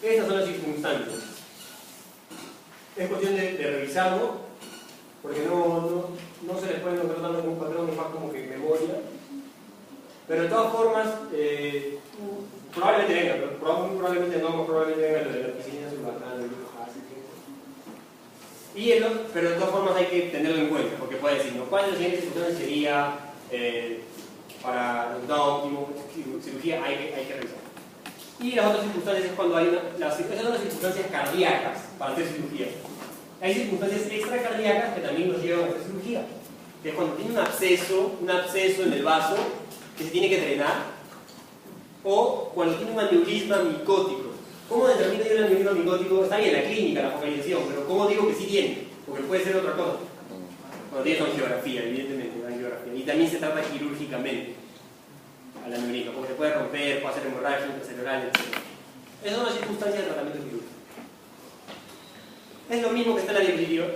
Estas son las circunstancias. Es cuestión de revisarlo, porque no se les puede encontrar tanto como un patrón, es más como que memoria. Pero de todas formas, probablemente venga, pero probablemente no, probablemente venga lo de la piscina subalterna. Pero de todas formas hay que tenerlo en cuenta, porque puede decir, ¿no? ¿Cuál de las siguientes circunstancias sería para resultado óptimo? Cirugía hay que revisar. Y las otras circunstancias es cuando hay esas son las circunstancias cardíacas para hacer cirugía. Hay circunstancias extracardíacas que también nos llevan a hacer cirugía, que es cuando tiene un absceso en el vaso que se tiene que drenar, o cuando tiene un aneurisma micótico. ¿Cómo determino yo el aneurisma micótico? Está bien la clínica, la focalización, pero ¿cómo digo que sí tiene? Porque puede ser otra cosa. Cuando tiene angiografía, evidentemente, la angiografía. Y también se trata quirúrgicamente al aneurisma, porque se puede romper, puede hacer hemorragia intracerebral, etc. Esas son las circunstancias de tratamiento quirúrgico. Es lo mismo que está en la diapositiva,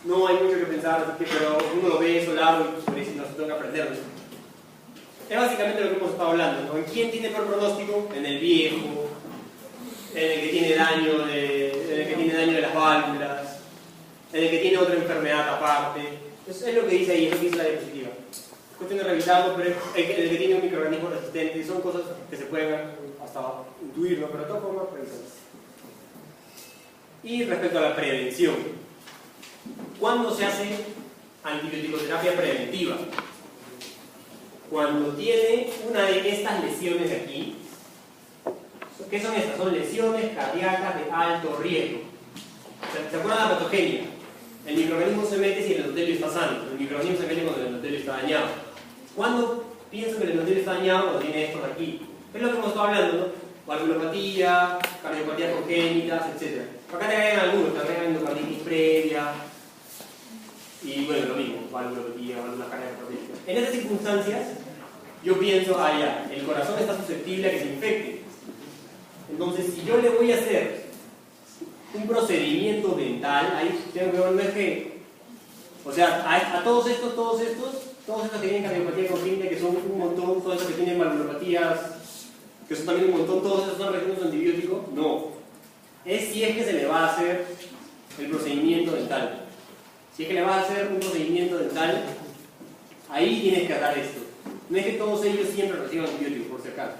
no hay mucho que pensar, pero uno lo ve eso largo y por eso no se tengo que aprenderlo. Es básicamente lo que hemos estado hablando, ¿no? ¿En quién tiene peor pronóstico? En el viejo, en el que tiene daño de las válvulas, en el que tiene otra enfermedad aparte. Eso es lo que dice ahí, es lo que dice la diapositiva. Es cuestión de revisarlo, pero el que tiene un microorganismo resistente, son cosas que se pueden hasta intuir, ¿no? Pero de todas formas, revisarlas. Y respecto a la prevención, ¿cuándo se hace antibiótico-terapia preventiva? Cuando tiene una de estas lesiones de aquí. ¿Qué son estas? Son lesiones cardíacas de alto riesgo. ¿Se acuerdan de la patogenia? El microorganismo se mete si el endotelio está sano. El microorganismo se mete cuando el endotelio está dañado. ¿Cuándo pienso que el endotelio está dañado? Cuando tiene estos de aquí. Es lo que hemos estado hablando, ¿no? Valvulopatía, cardiopatías congénitas, etc. Acá te agregan algunos, te agregan endocarditis previa. Y bueno, lo mismo, valvulopatía, válvulas cardíacas. En estas circunstancias, yo pienso, ya, el corazón está susceptible a que se infecte. Entonces, si yo le voy a hacer un procedimiento dental, ahí tengo que ver que, o sea, a todos estos que tienen cardiopatía congénita, que son un montón, todos estos que tienen valvulopatías, que son también un montón, todos estos son residuos antibióticos, no. Es si es que se le va a hacer el procedimiento dental. Si es que le vas a hacer un procedimiento dental, ahí tienes que dar esto. No es que todos ellos siempre reciban antibióticos, por si acaso.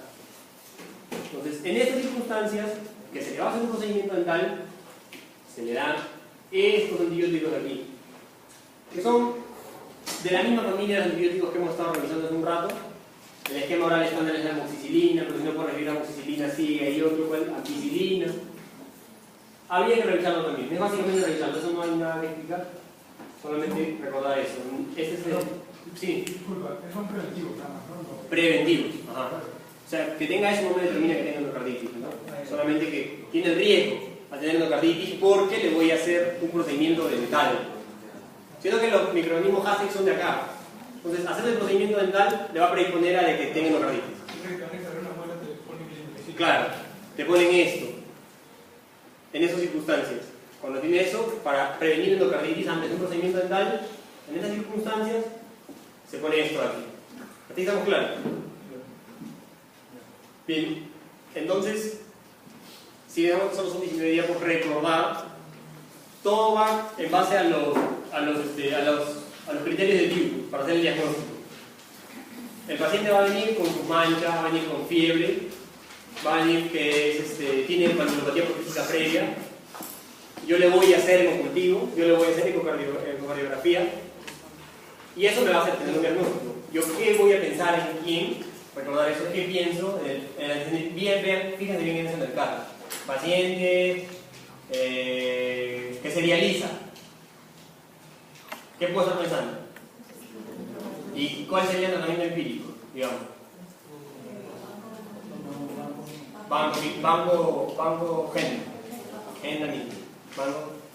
Entonces, en estas circunstancias, que se le va a hacer un procedimiento dental, se le dan estos antibióticos de aquí, que son de la misma familia de antibióticos que hemos estado revisando hace un rato. El esquema oral estándar es la amoxicilina, pero si no puedo recibir amoxicilina, sí, hay otro, ampicilina. Habría que revisarlo también, es básicamente revisarlo, eso no hay nada que explicar, solamente recordar eso. Este es el... Sí. Disculpa, son preventivos, ¿no? Preventivos, ajá. O sea, que tenga eso no me determina que tenga endocarditis, ¿no? Solamente que tiene el riesgo a tener endocarditis porque le voy a hacer un procedimiento dental. Siendo que los microorganismos Hasek son de acá. Entonces, hacer el procedimiento dental le va a predisponer a de que tenga endocarditis. Claro, te ponen esto. En esas circunstancias. Cuando tiene eso, para prevenir endocarditis antes de un procedimiento dental, en esas circunstancias, se pone esto aquí. ¿Sí estamos claros? Bien, entonces, si digamos que solo son 19 días por recordar, todo va en base a los criterios de View para hacer el diagnóstico. El paciente va a venir con sus manchas, va a venir con fiebre, va a venir que tiene manipulopatía protésica previa. Yo le voy a hacer ecocultivo, yo le voy a hacer ecocardiografía, y eso me va a hacer tener un diagnóstico. Yo qué voy a pensar en quién, recordar eso, qué pienso, fíjense bien en el caso. Paciente que se dializa. ¿Qué puedo estar pensando? ¿Y cuál sería el tratamiento empírico, digamos? Banco Genda mismo.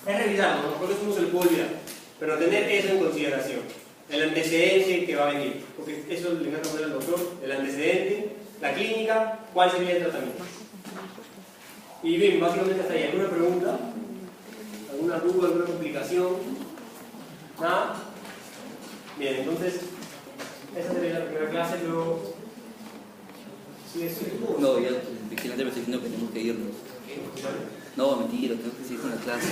Es revisarlo, ¿no? Porque eso no se le puede olvidar. Pero tener eso en consideración. El antecedente que va a venir. Porque eso le encanta poner al doctor. El antecedente, la clínica, cuál sería el tratamiento. Y bien, básicamente hasta ahí. ¿Alguna pregunta? ¿Alguna duda? ¿Alguna complicación? ¿Nada? Bien, entonces, esa sería la primera clase, luego... ¿Sí, eso? No, ya el vigilante me está diciendo que tenemos que irnos. No, mentira, tengo que seguir con la clase.